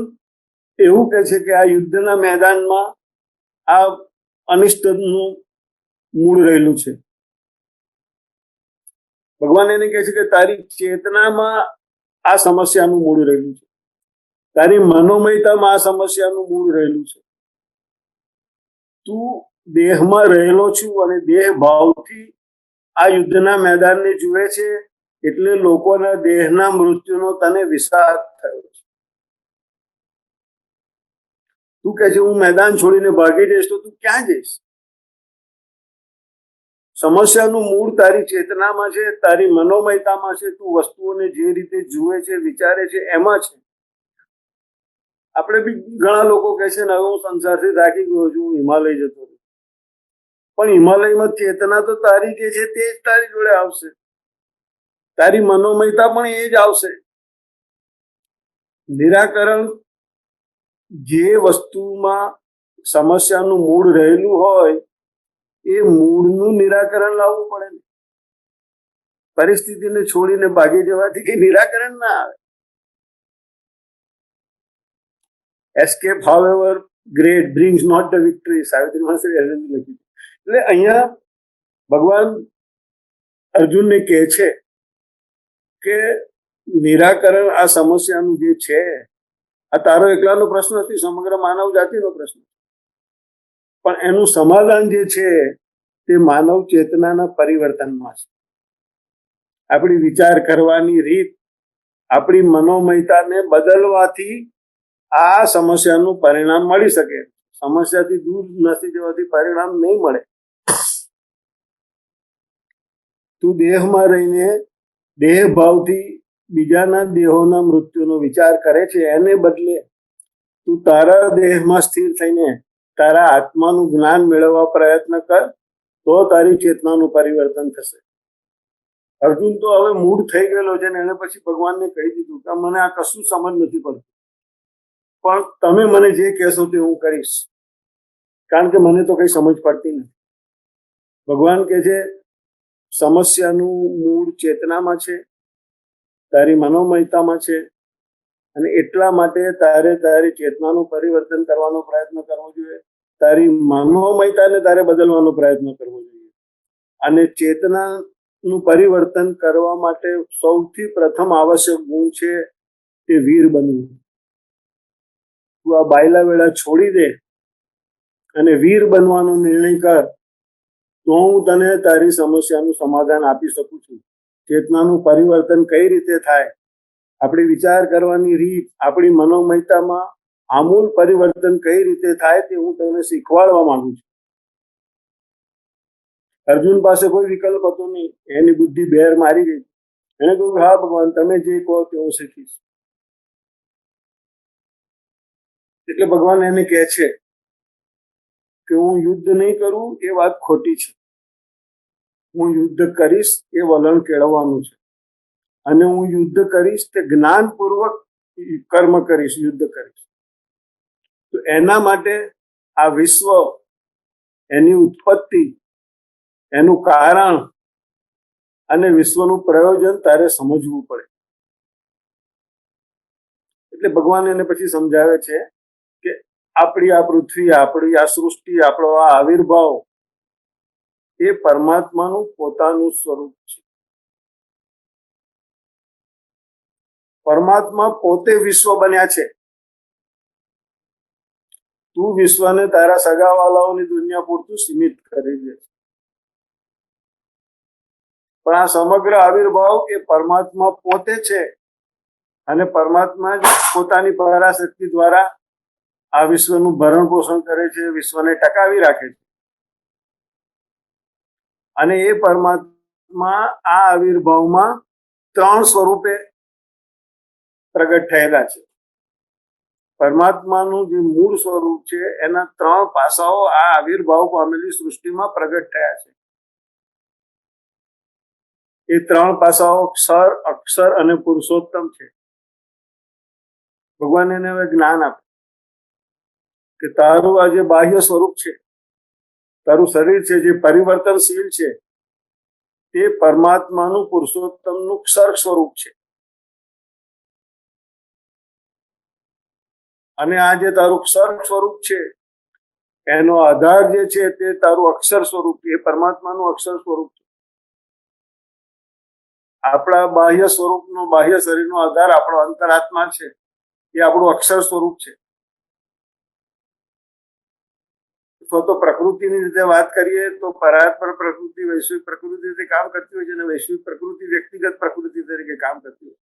એવું કહે છે કે આ યુદ્ધના મેદાનમાં આ અનિષ્ટનું મૂળ રહેલું છે. ભગવાન એને કહે છે કે તારી ચેતનામાં આ સમસ્યાનું મૂળ રહેલું છે, તારી મનોમયતામાં આ સમસ્યાનું મૂળ રહેલું છે. તું દેહમાં રહેલો છું અને દેહ ભાવથી આ યુદ્ધના મેદાનને જુએ છે, એટલે લોકોના દેહના મૃત્યુનો તને વિષાદ થયો છે. તું કહે છે હું મેદાન છોડીને ભાગી જઈશ, તો તું ક્યાં જઈશ? સમસ્યાનું મૂળ તારી ચેતનામાં છે, તારી મનોમયતામાં છે. તું વસ્તુઓને જે રીતે જુએ છે, વિચારે છે, એમાં છે. આપણે બી ઘણા લોકો કહે છે ને હવે હું સંસારથી થાકી ગયો છું, હું હિમાલય જતો રહ્યો. પણ હિમાલયમાં ચેતના તો તારી જે છે તે જ તારી જોડે આવશે, તારી મનોમયતા પણ એ જ આવશે. નિરાકરણ જે વસ્તુમાં સમસ્યાનું મૂળ રહેલું હોય એ મૂળનું નિરાકરણ લાવવું પડે ને. પરિસ્થિતિને છોડીને ભાગી જવાથી કઈ નિરાકરણ ના આવે. Escape however great brings not the victory, સાવિત્રીમાં શ્રી અરવિંદ લખ્યું. એટલે અહીંયા ભગવાન અર્જુનને કહે છે કે નિરાકરણ આ સમસ્યાનું જે છે, આ તારો એકલાનો પ્રશ્ન નથી, સમગ્ર માનવ જાતિનો પ્રશ્ન, પણ એનું સમાધાન જે છે તે માનવ ચેતનાના પરિવર્તનમાં છે. આપણી વિચાર કરવાની રીત, આપણી મનોમયતાને બદલવાથી આ સમસ્યાનું પરિણામ મળી શકે. સમસ્યાથી દૂર નથી જવાથી પરિણામ નહીં મળે. તું દેહમાં રહીને દેહ ભાવથી બીજાના દેહોના મૃત્યુનો વિચાર કરે છે, એને બદલે તું તારા દેહમાં સ્થિર થઈને તારા આત્માનું જ્ઞાન મેળવવા પ્રયત્ન કર, તો તારી ચેતનાનું પરિવર્તન થશે. અર્જુન તો હવે મૂળ થઈ ગયેલો છે ને એને પછી ભગવાનને કહી દીધું કે મને આ કશું સમજ નથી પડતું, પણ તમે મને જે કહેશો તે હું કરીશ, કારણ કે મને તો કઈ સમજ પડતી નથી. ભગવાન કહે છે સમસ્યાનું મૂળ ચેતનામાં છે, તારી મનોમયતામાં છે, અને એટલા માટે તારે તારી ચેતનાનું પરિવર્તન કરવાનો પ્રયત્ન કરવો જોઈએ. તારી મનોમયતાને તારે બદલવાનો પ્રયત્ન કરવો જોઈએ. અને ચેતનાનું પરિવર્તન કરવા માટે સૌથી પ્રથમ આવશ્યક ગુણ છે તે વીર બનવું. તું આ બાયલા વેળા છોડી દે અને વીર બનવાનો નિર્ણય કર, તો હું તને તારી સમસ્યાનું સમાધાન આપી શકું છું. ચેતનાનું પરિવર્તન કઈ રીતે થાય, આપણી વિચાર કરવાની રીત, આપણી મનોમયતામાં આમૂલ પરિવર્તન કઈ રીતે થાય તે હું તને શીખવાડવા માંગુ છું. અર્જુન પાસે કોઈ વિકલ્પ હતો નહીં, એની બુદ્ધિ બેર મારી ગઈ. એને કહ્યું હા ભગવાન, તમે જે કહો તે હું શીખીશ. એટલે ભગવાન એને કહે છે કે હું યુદ્ધ નહીં કરું એ વાત ખોટી છે, હું યુદ્ધ કરીશ એ વલણ કેળવવાનું છે, અને હું યુદ્ધ કરીશ તે જ્ઞાનપૂર્વક કર્મ કરીશ, યુદ્ધ કરીશ. તો એના માટે આ વિશ્વ, એની ઉત્પત્તિ, એનું કારણ અને વિશ્વનું પ્રયોજન તારે સમજવું પડે. એટલે ભગવાન એને પછી સમજાવે છે કે આપણી આ પૃથ્વી, આપણી આ સૃષ્ટિ, આપણો આ આવિર્ભાવ એ પરમાત્માનું પોતાનું સ્વરૂપ છે. પરમાત્મા પોતે વિશ્વ બન્યા છે. તું વિશ્વને તારા સગાવાલાઓની દુનિયા પૂરતું સીમિત કરી દે, પણ આ સમગ્ર આવિર્ભાવ એ પરમાત્મા પોતે છે, અને પરમાત્મા જ પોતાની પરાશક્તિ દ્વારા આ વિશ્વનું ભરણ પોષણ કરે છે, વિશ્વને ટકાવી રાખે છે. અને એ પરમાત્મા આ આવિર્ભાવમાં 3 સ્વરૂપે પ્રગટ થયેલા છે. પરમાત્માનું જે મૂળ સ્વરૂપ છે એના 3 પાસાઓ આ આવિર્ભાવ પામેલી સૃષ્ટિમાં પ્રગટ થયા છે. એ 3 પાસાઓ ક્ષર, અક્ષર અને પુરુષોત્તમ છે. ભગવાન એને હવે જ્ઞાન આપે કે તારું આ જે બાહ્ય સ્વરૂપ છે, તારું શરીર છે જે પરિવર્તનશીલ છે, તે પરમાત્માનું પુરુષોત્તમનું ક્ષર સ્વરૂપ છે. અને આ જે તારું ક્ષર સ્વરૂપ છે એનો આધાર જે છે તે તારું અક્ષર સ્વરૂપ, એ પરમાત્માનું અક્ષર સ્વરૂપ છે. આપણા બાહ્ય સ્વરૂપનો, બાહ્ય શરીરનો આધાર આપણો અંતરાત્મા છે, એ આપણું અક્ષર સ્વરૂપ છે. અથવા તો પ્રકૃતિની રીતે વાત કરીએ તો પરાત્પર પ્રકૃતિ, વૈશ્વિક પ્રકૃતિ રીતે કામ કરતી હોય છે, અને વૈશ્વિક પ્રકૃતિ વ્યક્તિગત પ્રકૃતિ તરીકે કામ કરતી હોય.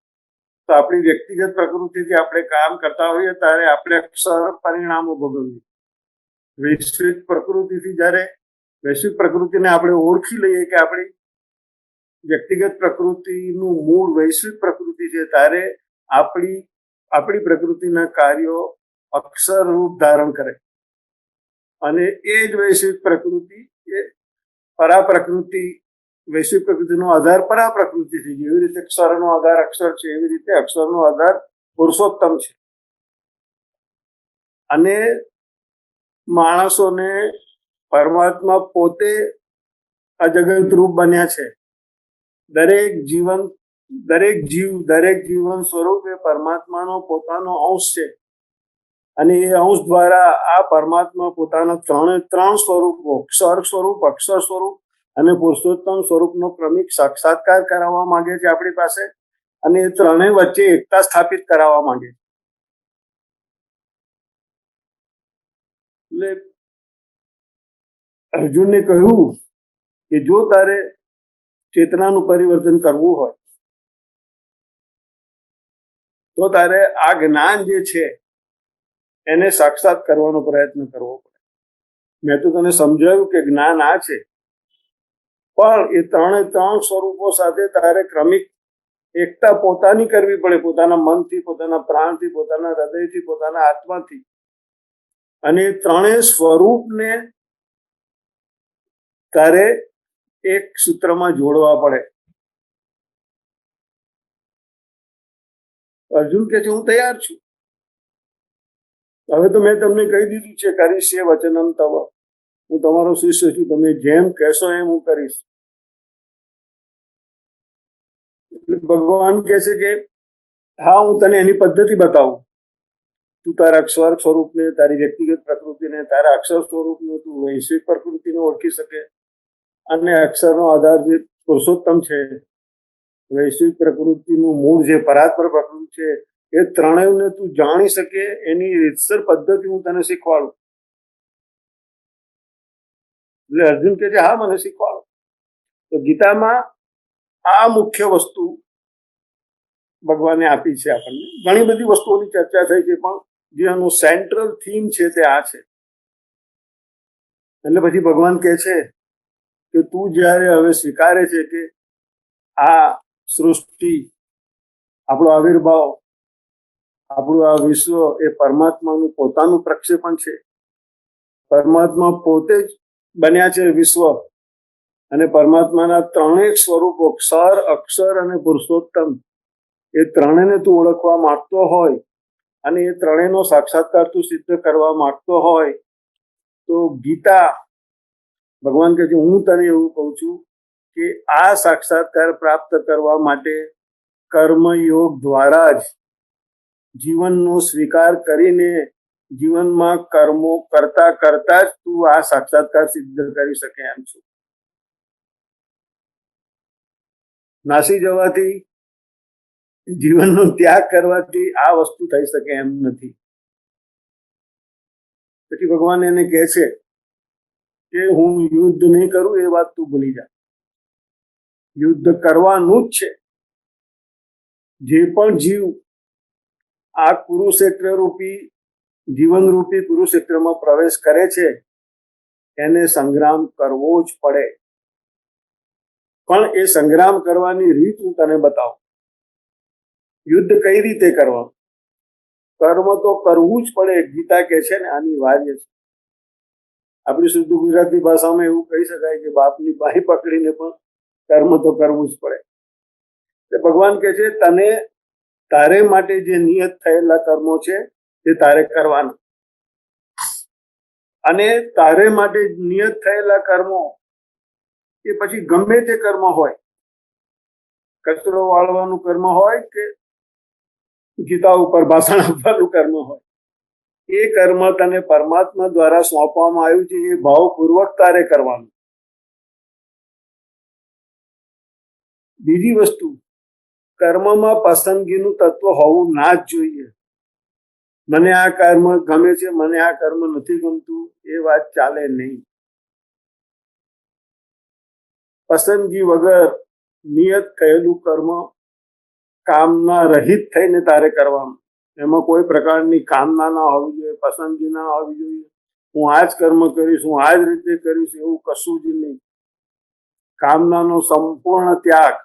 તો આપણી વ્યક્તિગત પ્રકૃતિથી આપણે કામ કરતા હોઈએ ત્યારે આપણે અક્ષર પરિણામો ભોગવીએ. વૈશ્વિક પ્રકૃતિથી જ્યારે વૈશ્વિક પ્રકૃતિને આપણે ઓળખી લઈએ કે આપણી વ્યક્તિગત પ્રકૃતિનું મૂળ વૈશ્વિક પ્રકૃતિ છે, ત્યારે આપણી પ્રકૃતિના કાર્યો અક્ષર રૂપ ધારણ કરે. અને એ જ વૈશ્વિક પ્રકૃતિ એ પરાપ્રકૃતિ, વૈશ્વિક પ્રકૃતિનો આધાર પરાપ્રકૃતિ છે. જેવી રીતે અક્ષરનો આધાર અક્ષર છે, એવી રીતે અક્ષરનો આધાર પુરુષોત્તમ છે. અને માણસોને પરમાત્મા પોતે આ જગત રૂપ બન્યા છે. દરેક જીવન સ્વરૂપ એ પરમાત્માનો પોતાનો અંશ છે, અને એ અંશ દ્વારા આ પરમાત્મા પોતાના 3 સ્વરૂપો, ક્ષર સ્વરૂપ, અક્ષર સ્વરૂપ અને પુરુષોત્તમ સ્વરૂપનો ક્રમિક સાક્ષાત્કાર કરાવવા માંગે છે આપણી પાસે. અને એ ત્રણેય વચ્ચે એકતા સ્થાપિત કરાવવા માંગે છે. એટલે અર્જુનને કહ્યું કે જો તારે ચેતનાનું પરિવર્તન કરવું હોય તો તારે આ જ્ઞાન જે છે એને સાક્ષાત કરવાનો પ્રયત્ન કરવો પડે. મેં તો તને સમજાવ્યું કે જ્ઞાન આ છે, પણ એ ત્રણે ત્રણ સ્વરૂપો સાથે તારે ક્રમિક એકતા પોતાની કરવી પડે, પોતાના મનથી, પોતાના પ્રાણથી, પોતાના હૃદયથી, પોતાના આત્માથી. અને એ ત્રણેય સ્વરૂપને તારે એક સૂત્રમાં જોડવા પડે. અર્જુન કે છે હું તૈયાર છું. હવે તો મેં તમને કહી દીધું છે કરીશ એ વચનમ તવ, હું તમારો શિષ્ય છું, તમે જેમ કહેશો એમ હું કરીશ. ભગવાન કહે છે કે હા હું તને એની પદ્ધતિ બતાવું. તું તારા અક્ષર સ્વરૂપને, તારી વ્યક્તિગત પ્રકૃતિને, તારા અક્ષર સ્વરૂપને, તું વૈશ્વિક પ્રકૃતિને ઓળખી શકે. અને અક્ષરનો આધાર જે પુરુષોત્તમ છે, વૈશ્વિક પ્રકૃતિનું મૂળ જે પરાત્પર પ્રકૃતિ છે, એ ત્રણેયને તું જાણી શકે એની રીતસર પદ્ધતિ હું તને શીખવાડું. એટલે અર્જુન કહે છે હા મને શીખવાડો. તો ગીતામાં આ મુખ્ય વસ્તુ ભગવાને આપી છે આપણને. ઘણી બધી વસ્તુઓની ચર્ચા થઈ છે, પણ જે એનું સેન્ટ્રલ થીમ છે તે આ છે. એટલે પછી ભગવાન કહે છે કે તું જ્યારે હવે સ્વીકારે છે કે આ સૃષ્ટિ, આપણો આવિર્ભાવ, આપણું આ વિશ્વ એ પરમાત્માનું પોતાનું પ્રક્ષેપણ છે. પરમાત્મા પોતે જ બન્યા છે વિશ્વ, અને પરમાત્માના ત્રણેય સ્વરૂપો ક્ષર, અક્ષર અને પુરુષોત્તમ, એ ત્રણેયને તું ઓળખવા માંગતો હોય અને એ ત્રણેયનો સાક્ષાત્કાર તું સિદ્ધ કરવા માંગતો હોય તો ગીતા, ભગવાન કહે છે હું તને એવું કહું છું કે આ સાક્ષાત્કાર પ્રાપ્ત કરવા માટે કર્મયોગ દ્વારા જ, જીવનનો સ્વીકાર કરીને જીવનમાં કર્મો કરતા કરતા જ તું આ સાક્ષાત્કાર સિદ્ધ કરી શકે એમ છું. નાસી જવાથી, જીવનનો ત્યાગ કરવાથી આ વસ્તુ થઈ શકે એમ નથી. પછી ભગવાન એને કહે છે કે હું યુદ્ધ નહીં કરું એ વાત તું ભૂલી જા. યુદ્ધ કરવાનું જ છે. જે પણ જીવ આ કુરુક્ષેત્ર રૂપી, જીવન રૂપી કુરુક્ષેત્રમાં પ્રવેશ કરે છે એને સંગ્રામ કરવો જ પડે. પણ એ સંગ્રામ કરવાની રીત હું તને બતાવું. યુદ્ધ કઈ રીતે કરવાનું? કર્મ તો કરવું જ પડે. ગીતા કે છે ને અનિવાર્ય છે. આપણી શુદ્ધ ગુજરાતી ભાષામાં એવું કહી શકાય કે બાપની બાઈ પકડીને પણ કર્મ તો કરવું જ પડે. એટલે ભગવાન કહે છે તને તારે માટે જે નિયત થયેલા કર્મો છે તે તારે કરવાના. અને તારે માટે નિયત થયેલા કર્મો એ પછી ગમે તે કર્મ હોય, કચરો વાળવાનું કર્મ હોય કે ગીતા ઉપર ભાષણ આપવાનું કર્મ હોય, એ કર્મ તને પરમાત્મા દ્વારા સોંપવામાં આવ્યું છે. એ ભાવપૂર્વક તારે કરવાનું. બીજી વસ્તુ, કર્મમાં પસંદગીનું તત્વ હોવું ના જ જોઈએ. મને આ કર્મ ગમે છે, મને આ કર્મ નથી ગમતું, એ વાત ચાલે નહીં. પસંદગી વગર નિયત થયેલું કર્મ કામના રહિત થઈને તારે કરવાનું. એમાં કોઈ પ્રકારની કામના ના હોવી જોઈએ, પસંદગી ના હોવી જોઈએ. હું આ જ કર્મ કરીશ, હું આ જ રીતે કરીશ, એવું કશું જ નહીં. કામનાનો સંપૂર્ણ ત્યાગ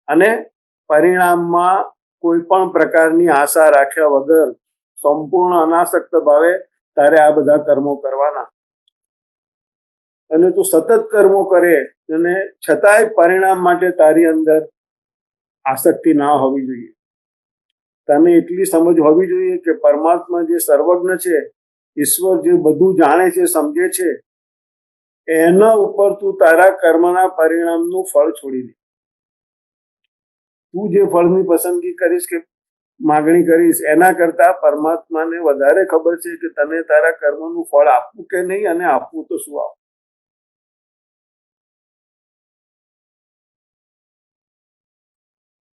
અને પરિણામમાં કોઈ પણ પ્રકારની આશા રાખ્યા વગર સંપૂર્ણ અનાસક્ત ભાવે તારે આ બધા કર્મો કરવાના. અને તું સતત કર્મો કરે અને છતાંય પરિણામ માટે તારી અંદર આસક્તિ ના હોવી જોઈએ. તને એટલી સમજ હોવી જોઈએ કે પરમાત્મા જે સર્વજ્ઞ છે, ઈશ્વર જે બધું જાણે છે, સમજે છે, એના ઉપર તું તારા કર્મના પરિણામનું ફળ છોડી દે. તું જે ફળની પસંદગી કરીશ કે માગણી કરીશ એના કરતા પરમાત્માને વધારે ખબર છે કે તને તારા કર્મનું ફળ આપવું કે નહીં, અને આપવું તો શું આપવું.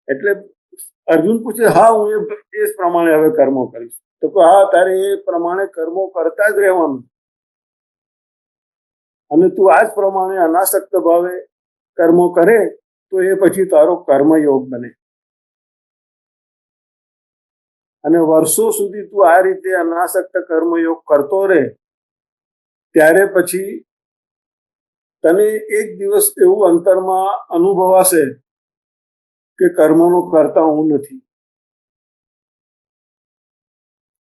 એટલે અર્જુન પૂછે, હા હું એ જ પ્રમાણે હવે કર્મો કરીશ. તો કે હા, તારે એ પ્રમાણે કર્મો કરતા જ રહેવાનું, અને તું આ જ પ્રમાણે અનાસક્ત ભાવે કર્મો કરે તો એ પછી તારો કર્મયોગ બને. અને વર્ષો સુધી તું આ રીતે અનાસક્ત કર્મયોગ કરતો રહે, ત્યારે પછી તને એક દિવસ એવું અંતરમાં અનુભવાશે કે કર્મનો કરતા હું નથી.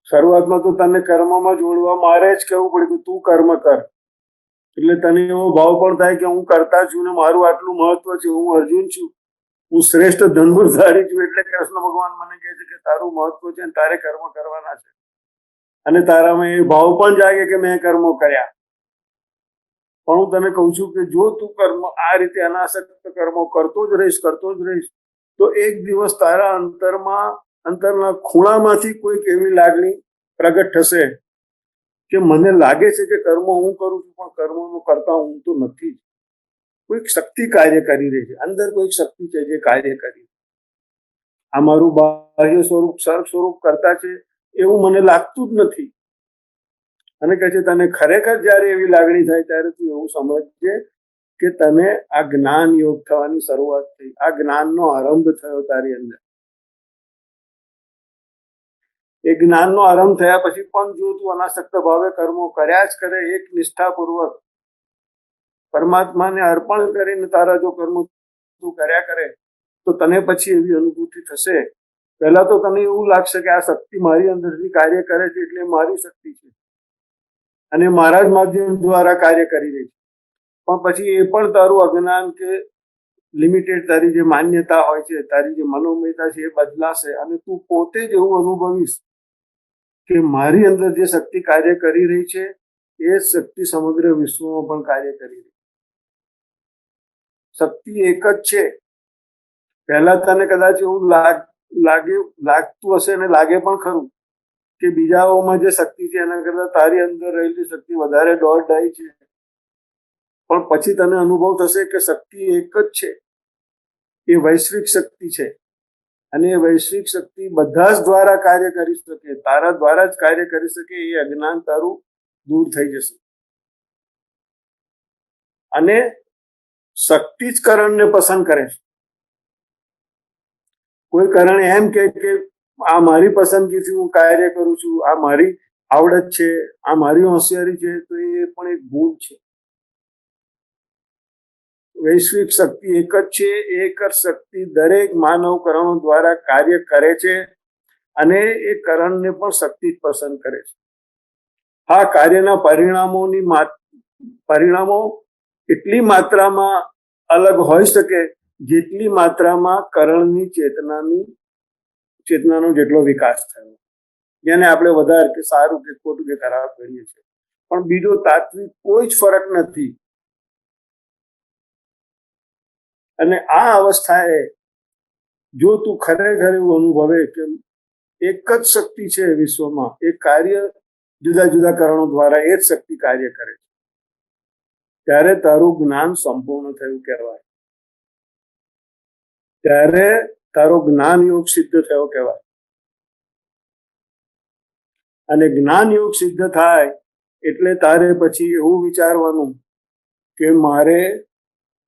શરૂઆતમાં તો તને કર્મમાં જોડવા મારે જ કહેવું પડે કે તું કર્મ કર, એટલે તને એવો ભાવ પણ થાય કે હું કરતા છું ને મારું આટલું મહત્વ છે, હું અર્જુન છું, હું શ્રેષ્ઠ ધનુર્ધારી છું, એટલે કૃષ્ણ ભગવાન મને કહે છે કે તારું મહત્વ છે અને તારે કર્મ કરવાના છે. અને તારામાં એ ભાવ પણ જાગે કે મેં કર્મો કર્યા. પણ હું તને કહું છું કે જો તું કર્મ આ રીતે અનાસક્ત કર્મો કરતો જ રહીશ તો એક દિવસ તારા અંતરના ખૂણામાંથી કોઈક એવી લાગણી પ્રગટ થશે કે મને લાગે છે કે કર્મો હું કરું છું, પણ કર્મોનું કરતા હું તો નથી. કોઈક શક્તિ કાર્ય કરી રહી છે, અંદર કોઈક શક્તિ છે જે કાર્ય કરી. આ મારું બાહ્ય સ્વરૂપ સર્વ સ્વરૂપ કરતા છે એવું મને લાગતું જ નથી. અને કહે છે તને ખરેખર જયારે એવી લાગણી થાય ત્યારે તું એવું સમજજે કે તને આ જ્ઞાન યોગ થવાની શરૂઆત થઈ, આ જ્ઞાનનો આરંભ થયો તારી અંદર. એ જ્ઞાનનો આરંભ થયા પછી પણ જો તું અનાસક્ત ભાવે કર્મો કર્યા જ કરે, એક નિષ્ઠાપૂર્વક પરમાત્માને અર્પણ કરીને તારા જો કર્મો તું કર્યા કરે, તો તને પછી એવી અનુભૂતિ થશે. પહેલા તો તને એવું લાગશે કે આ શક્તિ મારી અંદરથી કાર્ય કરે છે એટલે મારી શક્તિ છે અને મારા જ માધ્યમ દ્વારા કાર્ય કરી રહી છે. પણ પછી એ પણ તારું અજ્ઞાન કે લિમિટેડ તારી જે માન્યતા હોય છે, તારી જે મનોમયતા છે એ બદલાશે અને તું પોતે જ એવું અનુભવીશ કે મારી અંદર જે શક્તિ કાર્ય કરી રહી છે એ શક્તિ સમગ્ર વિશ્વમાં પણ કાર્ય કરી રહી છે. શક્તિ એક જ છે. પહેલા તને કદાચ એવું લાગતું હશે ને લાગે પણ ખરું કે બીજાઓમાં જે શક્તિ છે એના કરતા તારી અંદર રહેલી શક્તિ વધારે દોડધાઈ છે, પણ પછી તને અનુભવ થશે કે શક્તિ એક જ છે. એ વૈશ્વિક શક્તિ છે અને એ વૈશ્વિક શક્તિ બધા જ દ્વારા કાર્ય કરી શકે, તારા દ્વારા જ કાર્ય કરી શકે. એ અજ્ઞાન તારું દૂર થઈ જશે અને શક્તિ જ કરણને પસંદ કરે છે. કોઈ કરણ એમ કે આ મારી પસંદગીથી હું કાર્ય કરું છું, આ મારી આવડત છે, આ મારી હોશિયારી છે, તો એ પણ એક ભૂલ છે. વૈશ્વિક શક્તિ એક જ છે. એક જ શક્તિ દરેક માનવ કરણો દ્વારા કાર્ય કરે છે અને એ કરણને પણ શક્તિ જ પસંદ કરે છે. આ કાર્યના પરિણામો એટલી માત્રામાં અલગ હોઈ શકે જેટલી માત્રામાં કરણની ચેતનાનો જેટલો વિકાસ થયો, જેને આપણે વધારે કે સારું કે ખોટું કે ખરાબ કરીએ છીએ, પણ બીજો તાત્વિક કોઈ જ ફરક નથી. અને આ અવસ્થાએ જો તું ખરેખર એવું અનુભવે કે એક જ શક્તિ છે વિશ્વમાં, એ કાર્ય જુદા જુદા કરણો દ્વારા એ જ શક્તિ કાર્ય કરે છે, ત્યારે તારું જ્ઞાન સંપૂર્ણ થયું કહેવાય. ત્યારે તારો જ્ઞાન યોગ સિદ્ધ થયો કહેવાય. અને જ્ઞાન યોગ સિદ્ધ થાય એટલે તારે પછી એવું વિચારવાનું કે મારે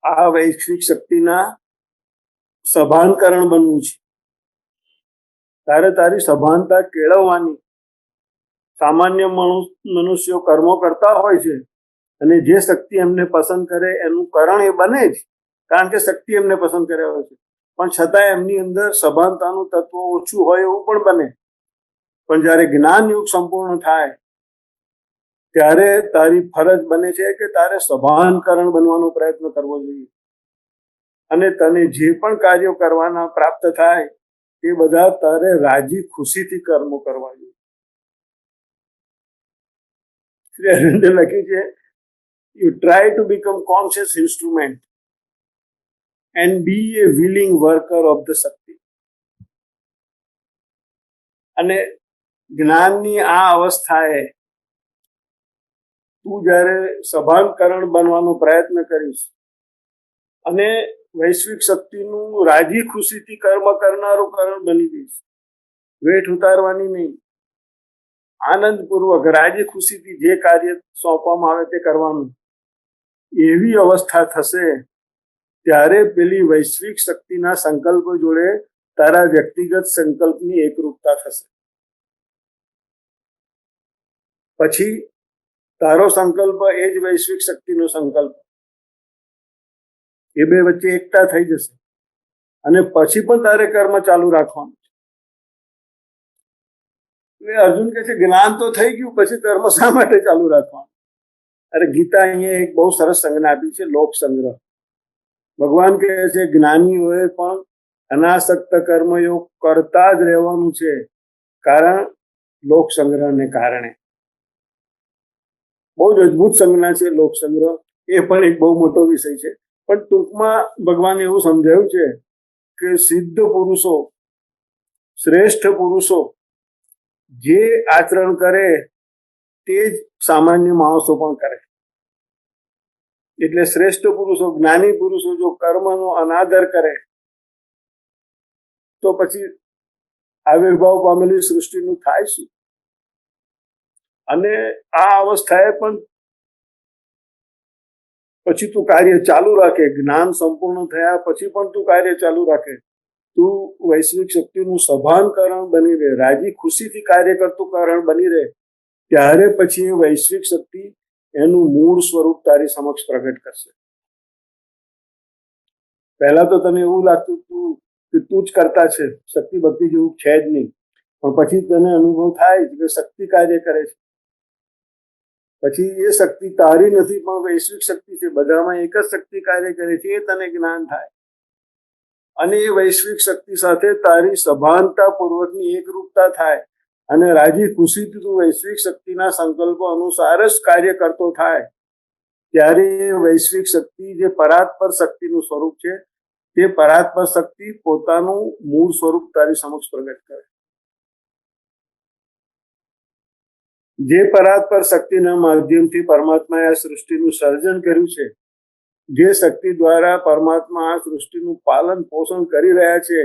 આ વૈશ્વિક શક્તિના સભાનકરણ બનવું છે. તારે તારી સભાનતા કેળવવાની. સામાન્ય મનુષ્યો કર્મો કરતા હોય છે અને જે શક્તિ એમને પસંદ કરે એનું કરણ એ બને જ, કારણ કે શક્તિ એમને પસંદ કર્યા હોય છે. પણ છતાં એમની અંદર સભાનતાનું તત્વ ઓછું હોય એવું પણ બને. પણ જ્યારે જ્ઞાન યુગ સંપૂર્ણ થાય ત્યારે તારી ફરજ બને છે કે તારે સભાનકરણ બનવાનો પ્રયત્ન કરવો જોઈએ અને તને જે પણ કાર્યો કરવાના પ્રાપ્ત થાય એ બધા તારે રાજી ખુશીથી કર્મો કરવા જોઈએ. શ્રી અરવિંદે લખ્યું છે, you try to become conscious instrument and be a willing worker of the Shakti. અને જ્ઞાનની આ અવસ્થાએ તું જ્યારે સભાનકરણ બનવાનો પ્રયત્ન કરીશ અને વૈશ્વિક શક્તિનું રાજી ખુશીથી કર્મ કરનારું કારણ બની જઈશ. વેઠ ઉતારવાની નહીં, આનંદપૂર્વક રાજી ખુશીથી જે કાર્ય સોંપવામાં આવે તે કરવાનું. એવી અવસ્થા થશે ત્યારે પેલી વૈશ્વિક શક્તિના સંકલ્પ જોડે તારા વ્યક્તિગત સંકલ્પની એકરૂપતા થશે. પછી તારો સંકલ્પ એ જ વૈશ્વિક શક્તિનો સંકલ્પ, એ બે વચ્ચે એકતા થઈ જશે અને પછી પણ તારે કર્મ ચાલુ રાખવાનું. એટલે અર્જુન કહે છે જ્ઞાન તો થઈ ગયું, પછી કર્મ શા માટે ચાલુ રાખવાનું? અરે ગીતા અહીંયા એક બહુ સરસ સંજ્ઞા આપી છે, લોક સંગ્રહ. ભગવાન કહે છે જ્ઞાનીઓએ પણ અનાસક્ત કર્મયોગ કરતા જ રહેવાનું છે, કારણ લોક સંગ્રહને કારણે. બહુ જ અદભુત સંજ્ઞા છે લોક સંગ્રહ. એ પણ એક બહુ મોટો વિષય છે, પણ ટૂંકમાં ભગવાને એવું સમજાવ્યું છે કે સિદ્ધ પુરુષો, શ્રેષ્ઠ પુરુષો જે આચરણ કરે તે જ સામાન્ય માણસો પણ કરે. એટલે શ્રેષ્ઠ પુરુષો, જ્ઞાની પુરુષો જો કર્મનો અનાદર કરે તો પછી આવિર્ભાવ પામેલી સૃષ્ટિનું થાય શું? અને આ અવસ્થાએ પણ પછી તું કાર્ય ચાલુ રાખે, જ્ઞાન સંપૂર્ણ થયા પછી પણ તું કાર્ય ચાલુ રાખે, તું વૈશ્વિક શક્તિનું સભાનકરણ બની રહે, રાજી ખુશીથી કાર્ય કરતું કારણ બની રહે, ત્યારે પછી એ વૈશ્વિક શક્તિ એનું મૂળ સ્વરૂપ તારી સમક્ષ પ્રગટ કરશે. પહેલા તો તને એવું લાગતું તું કે તું જ કરતા છે, શક્તિ ભક્તિ જેવું છે જ નહીં, પણ પછી તને અનુભવ થાય કે શક્તિ કાર્ય કરે છે. પછી એ શક્તિ તારી નથી પણ વૈશ્વિક શક્તિ છે, બધામાં એક જ શક્તિ કાર્ય કરે છે, એ તને જ્ઞાન થાય. અને એ વૈશ્વિક શક્તિ સાથે તારી સભાનતા પૂર્વકની એકરૂપતા થાય અને રાજી ખુશીથી તું વૈશ્વિક શક્તિના સંકલ્પો અનુસાર જ કાર્ય કરતો થાય, ત્યારે વૈશ્વિક શક્તિ જે પરાત્પર શક્તિનું સ્વરૂપ છે, તે પરાત્પર શક્તિ પોતાનું મૂળ સ્વરૂપ તારી સમક્ષ પ્રગટ કરે. જે પરાત્પર શક્તિના માધ્યમથી પરમાત્માએ આ સૃષ્ટિનું સર્જન કર્યું છે, જે શક્તિ દ્વારા પરમાત્મા આ સૃષ્ટિનું પાલન પોષણ કરી રહ્યા છે,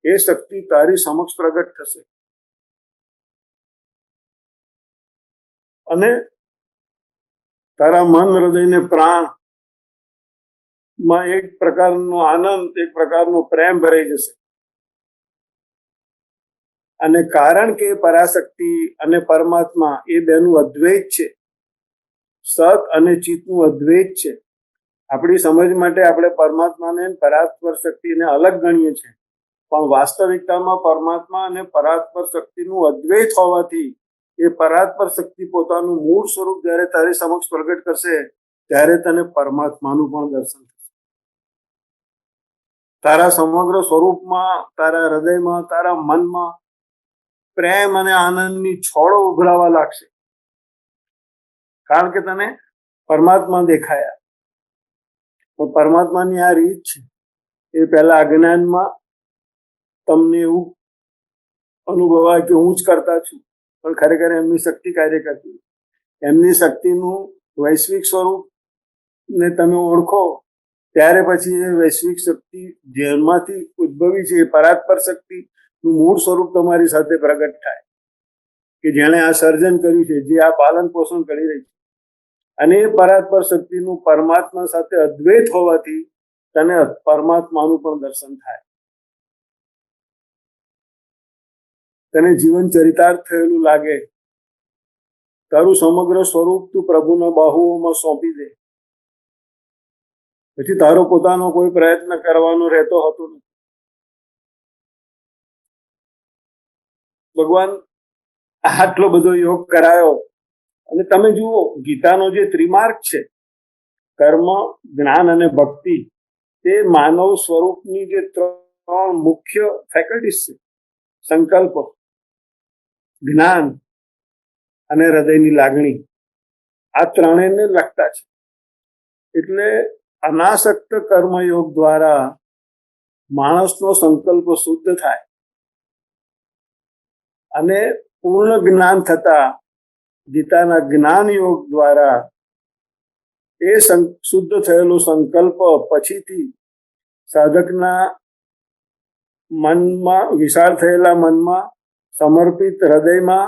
એ શક્તિ તારી સમક્ષ પ્રગટ થશે અને તારા મન, હૃદય ને પ્રાણ માં એક પ્રકારનો આનંદ, એક પ્રકારનો પ્રેમ ભરાઈ જશે. અને કારણ કે પરાશક્તિ અને પરમાત્મા એ બેનું અદ્વૈત છે, સત અને ચિત્તનું અદ્વૈત છે. આપણી સમજ માટે આપણે પરમાત્માને પરાત્પર શક્તિને અલગ ગણીએ છીએ, પણ વાસ્તવિકતામાં પરમાત્મા અને પરાત્પર શક્તિનું અદ્વૈત હોવાથી એ પરાત્પર શક્તિ પોતાનું મૂળ સ્વરૂપ જ્યારે તારી સમક્ષ પ્રગટ કરશે, ત્યારે તને પરમાત્માનું પણ દર્શન થશે. તારા સમગ્ર સ્વરૂપમાં, તારા હૃદયમાં, તારા મનમાં પ્રેમ અને આનંદની છોડો ઉભરાવા લાગશે, કારણ કે તને પરમાત્મા દેખાયા. પણ પરમાત્માની આ રીત છે, એ પહેલા અજ્ઞાનમાં તમને એવું અનુભવાય કે હું જ કરતા છું, પણ ખરેખર એમની શક્તિ કાર્ય કરતી. એમની શક્તિનું વૈશ્વિક સ્વરૂપ ને તમે ઓળખો, ત્યારે પછી એ વૈશ્વિક શક્તિ જેમાંથી ઉદ્ભવી છે, એ પરાત્પર શક્તિનું મૂળ સ્વરૂપ તમારી સાથે પ્રગટ થાય, કે જેણે આ સર્જન કર્યું છે, જે આ પાલન પોષણ કરી રહી છે. અને એ પરાત્પર શક્તિનું પરમાત્મા સાથે અદ્વૈત હોવાથી તને પરમાત્માનું પણ દર્શન થાય. તને જીવન ચરિતાર્થ થયેલું લાગે, તારું સમગ્ર સ્વરૂપ તું પ્રભુના બાહુઓમાં સોંપી દે, પછી તારો પોતાનો કોઈ પ્રયત્ન કરવાનો રહેતો હતો નથી. ભગવાન આટલો બધો યોગ કરાયો, અને તમે જુઓ ગીતાનો જે ત્રિમાર્ગ છે, કર્મ, જ્ઞાન અને ભક્તિ, તે માનવ સ્વરૂપની જે ત્રણ મુખ્ય ફેકલ્ટીઝ છે, સંકલ્પ, જ્ઞાન અને હૃદયની લાગણી, આ ત્રણેયને લગતા છે. એટલે અનાસક્ત કર્મયોગ દ્વારા માણસનો સંકલ્પ શુદ્ધ થાય અને પૂર્ણ જ્ઞાન થતા ગીતાના જ્ઞાન યોગ દ્વારા એ શુદ્ધ થયેલો સંકલ્પ પછીથી સાધકના મનમાં, વિશાળ થયેલા મનમાં, સમર્પિત હૃદયમાં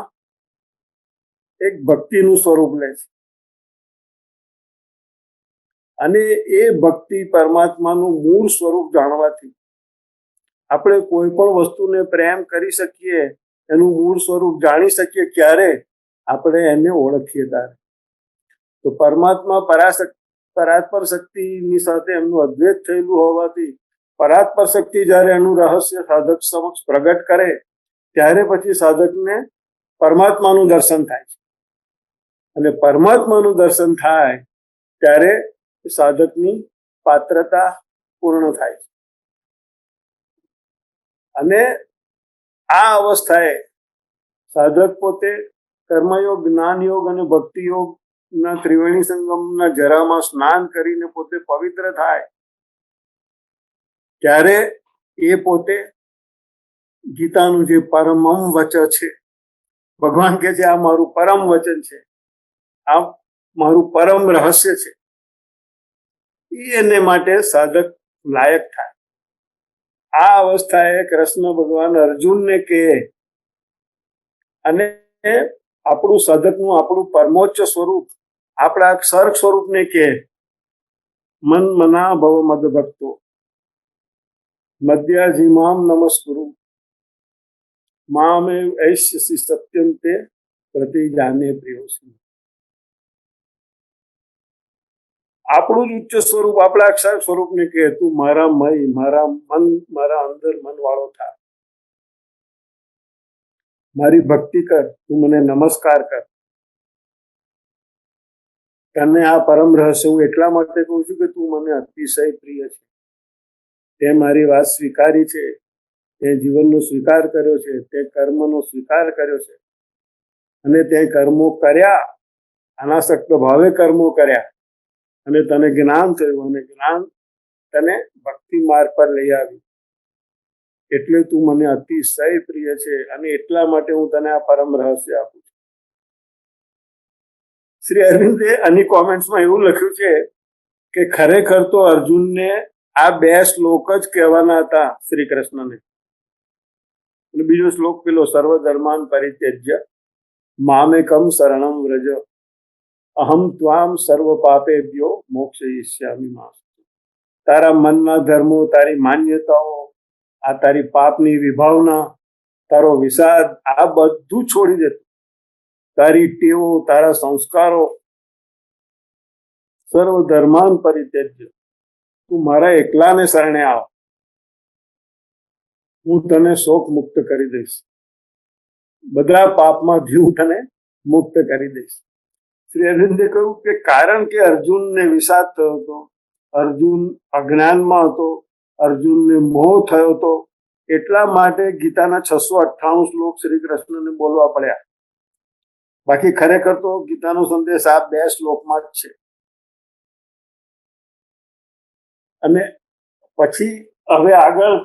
એક ભક્તિનું સ્વરૂપ લે છે અને એ ભક્તિ પરમાત્માનું મૂળ સ્વરૂપ જાણવાથી આપણે કોઈ પણ વસ્તુને પ્રેમ કરી શકીએ, એનું મૂળ સ્વરૂપ જાણી શકીએ. ક્યારે? આપણે એને ઓળખીએ ત્યારે. તો પરમાત્મા પરાત્પર શક્તિની સાથે એમનું અદ્વૈત થયેલું હોવાથી પરાત્પર શક્તિ જ્યારે એનું રહસ્ય સાધક સમક્ષ પ્રગટ કરે ત્યારે પછી સાધકને પરમાત્માનું દર્શન થાય છે અને પરમાત્માનું દર્શન થાય ત્યારે સાધકની પાત્રતા પૂર્ણ થાય છે અને આ અવસ્થાએ સાધક પોતે કર્મયોગ, જ્ઞાન યોગ અને ભક્તિ યોગના ત્રિવેણી સંગમના જરામાં સ્નાન કરીને પોતે પવિત્ર થાય ત્યારે એ પોતે ગીતાનું જે પરમમ વચન છે, ભગવાન કહે છે આ મારું પરમ વચન છે, આ મારું પરમ રહસ્ય છે, એને માટે સાધક લાયક થાય. આ અવસ્થાએ કૃષ્ણ ભગવાન અર્જુનને કહે અને આપણું સાધકનું, આપણું પરમોચ્ચ સ્વરૂપ, આપણા સર્ગ સ્વરૂપને કહે, મન મના ભવ મદ ભક્તો મધ્યાજીમામ નમસ્કુરુ મામે ઐશ્યસી સત્યમ તે પ્રતિજાને પ્રિયોસી. આપણું જ ઉચ્ચ સ્વરૂપ, આપણા અક્ષર સ્વરૂપને કહે, તું મારા મય, મારા મન, મારા અંદર મન વાળો થા, મારી ભક્તિ કર, તું મને નમસ્કાર કર. તને આ પરમ રહસ્ય હું એટલા માટે કહું છું કે તું મને અતિશય પ્રિય છે, તે મારી વાત સ્વીકારી છે, તે જીવનનો સ્વીકાર કર્યો છે, તે કર્મનો સ્વીકાર કર્યો છે અને તે કર્મો કર્યા, અનાસક્ત ભાવે કર્મો કર્યા અને તને જ્ઞાન થયું અને જ્ઞાન તને ભક્તિ માર્ગ પર લઈ આવ્યું. એટલે તું મને અતિશય પ્રિય છે અને એટલા માટે હું તને આ પરમ રહસ્ય આપું છું. શ્રી અરવિંદે આની કોમેન્ટ્સમાં એવું લખ્યું છે કે ખરેખર તો અર્જુનને આ બે શ્લોક જ કહેવાના હતા શ્રી કૃષ્ણને. અને બીજો શ્લોક પેલો સર્વધર્માન પરિત્યજ્ય મામેકમ શરણમ વ્રજ અહમ ત્વામ સર્વ પાપેભ્યો મોક્ષયિષ્યામિ મા. તારા મનના ધર્મો, તારી માન્યતાઓ, આ તારી પાપની વિભાવના, તારો વિષાદ, આ બધું છોડી દે. તારી ટેવો, તારા સંસ્કારો, સર્વ ધર્માન પરિત્યજ્ય, તું મારા એકલાને શરણે આવ, હું તને શોક મુક્ત કરી દઈશ, બધા પાપમાંથી હું તને મુક્ત કરી દઈશ. શ્રી અરવિંદે કહ્યું કે કારણ કે અર્જુનને વિષાદ થયો હતો, અર્જુન અજ્ઞાનમાં હતો, અર્જુનને મોહ થયો હતો, એટલા માટે ગીતાના 698 શ્લોક શ્રી કૃષ્ણને બોલવા પડ્યા. બાકી ખરેખર તો ગીતાનો સંદેશ આ બે શ્લોકમાં જ છે. અને પછી હવે આગળ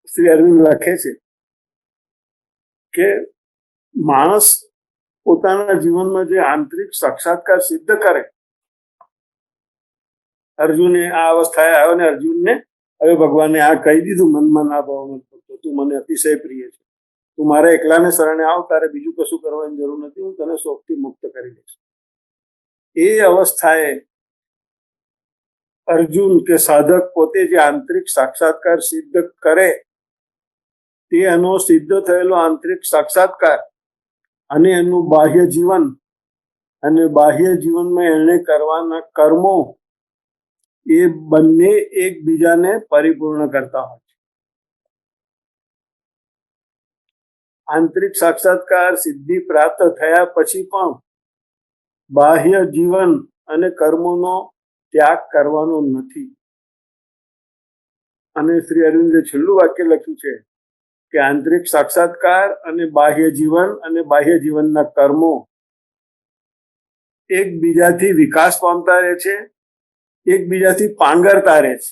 શ્રી અરવિંદ લખે છે કે માણસ પોતાના જીવનમાં જે આંતરિક સાક્ષાત્કાર સિદ્ધ કરે, અર્જુને આ અવસ્થાએ આવ્યો ને અર્જુનને હવે ભગવાને આ કહી દીધું, મનમાં ના ભાવ તો તું મને અતિશય પ્રિય છે, તું મારા એકલાને શરણે આવ, તારે બીજું કશું કરવાની જરૂર નથી, હું તને શોકથી મુક્ત કરી દઈશ. એ અવસ્થાએ અર્જુન કે સાધક પોતે જે આંતરિક સાક્ષાત્કાર સિદ્ધ કરે, તે એનો સિદ્ધ થયેલો આંતરિક સાક્ષાત્કાર અને એનું બાહ્ય જીવન અને બાહ્ય જીવનમાં એને કરવાના કર્મો, એ બંને એકબીજાને પરિપૂર્ણ કરતા હોય છે. આંતરિક સાક્ષાત્કાર સિદ્ધિ પ્રાપ્ત થયા પછી પણ બાહ્ય જીવન અને કર્મોનો ત્યાગ કરવાનો નથી. અને શ્રી અરવિંદે છેલ્લું વાક્ય લખ્યું છે કે આંતરિક સાક્ષાત્કાર અને બાહ્ય જીવન અને બાહ્ય જીવનના કર્મો એકબીજાથી વિકાસ પામતા રહે છે, એકબીજાથી પાંગરતા રહે છે.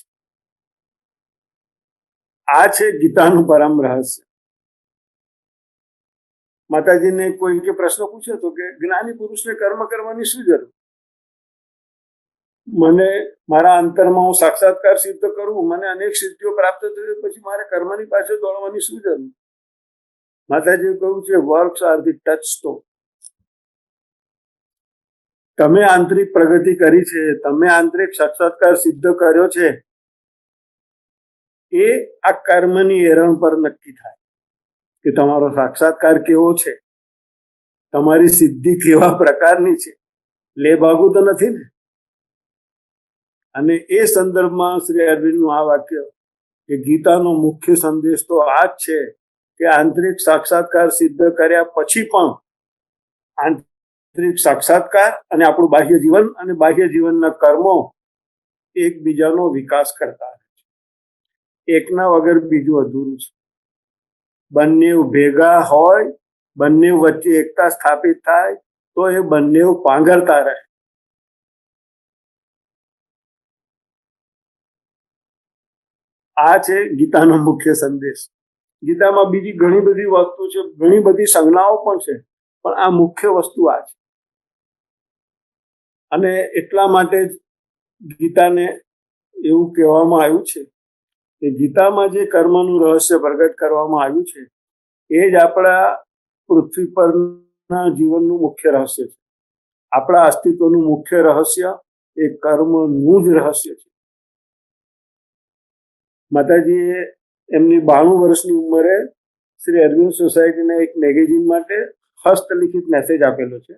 આ છે ગીતાનું પરમ રહસ્ય. માતાજીને કોઈ કે પ્રશ્ન પૂછ્યો હતો કે જ્ઞાની પુરુષને કર્મ કરવાની શું જરૂર? મને મારા અંતરમાં હું સાક્ષાત્કાર સિદ્ધ કરું, મને અનેક સિદ્ધિઓ પ્રાપ્ત થઈ, પછી મારે કર્મની પાછળ દોડવાની શું જરૂર? માતાજીએ કહ્યું છે works are the touch stone. તમે આંતરિક પ્રગતિ કરી છે, તમે આંતરિક સાક્ષાત્કાર સિદ્ધ કર્યો છે, એ આ કર્મની એરણ પર નક્કી થાય કે તમારો સાક્ષાત્કાર કેવો છે, તમારી સિદ્ધિ કેવા પ્રકારની છે. લેભાગુ તો નથી ને? અને એ સંદર્ભમાં શ્રી અરવિંદનું આ વાક્ય કે ગીતાનો મુખ્ય સંદેશ તો આ જ છે કે આંતરિક સાક્ષાત્કાર સિદ્ધ કર્યા પછી પણ આંતરિક સાક્ષાત્કાર અને આપણું બાહ્ય જીવન અને બાહ્ય જીવનના કર્મો એકબીજાનો વિકાસ કરતા રહે છે. એકના વગર બીજું અધૂરું છે. બંને ભેગા હોય, બંને વચ્ચે એકતા સ્થાપિત થાય તો એ બંને પાંગરતા રહે. આ છે ગીતાનો મુખ્ય સંદેશ. ગીતામાં બીજી ઘણી બધી વસ્તુ છે, ઘણી બધી સંજ્ઞાઓ પણ છે, પણ આ મુખ્ય વસ્તુ આ છે. અને એટલા માટે જ ગીતાને એવું કહેવામાં આવ્યું છે કે ગીતામાં જે કર્મનું રહસ્ય પ્રગટ કરવામાં આવ્યું છે એ જ આપણા પૃથ્વી પરના જીવનનું મુખ્ય રહસ્ય છે. આપણા અસ્તિત્વનું મુખ્ય રહસ્ય એ કર્મનું જ રહસ્ય છે. માતાજીએ એમની 92 વર્ષની ઉંમરે શ્રી અરવિંદ સોસાયટીના એક મેગેઝિન માટે હસ્તલિખિત મેસેજ આપેલો છે.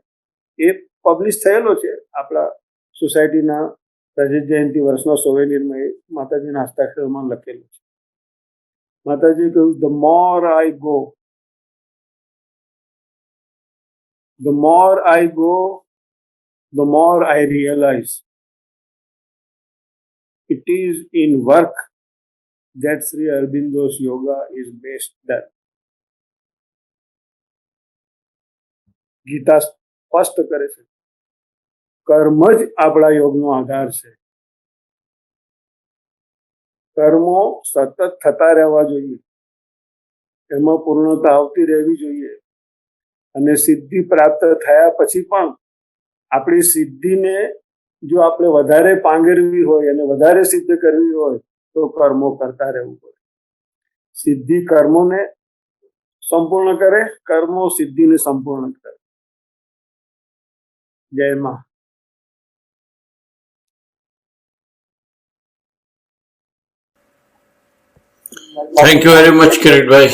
એ પબ્લિશ થયેલો છે આપણા સોસાયટીના રજત જયંતિ વર્ષના સોવેનિયરમાં. એ માતાજીના હસ્તાક્ષરમાં લખેલું છે. માતાજી કહ્યું, the more I go, the more I go, the more I realize it is in work that Sri Aurobindo's yoga is best done. Gita સ્પષ્ટ કરે છે કર્મ જ આપણા યોગનો આધાર છે. કર્મો સતત થતા રહેવા જોઈએ, એમાં પૂર્ણતા આવતી રહેવી જોઈએ. અને સિદ્ધિ પ્રાપ્ત થયા પછી પણ આપણી સિદ્ધિને જો આપણે વધારે પાંગરવી હોય અને વધારે સિદ્ધ કરવી હોય તો કર્મો કરતા રહેવું પડે. સિદ્ધિ કર્મોને સંપૂર્ણ કરે, કર્મો સિદ્ધિને સંપૂર્ણ કરે. જય માં. Thank you very much Kiritbhai.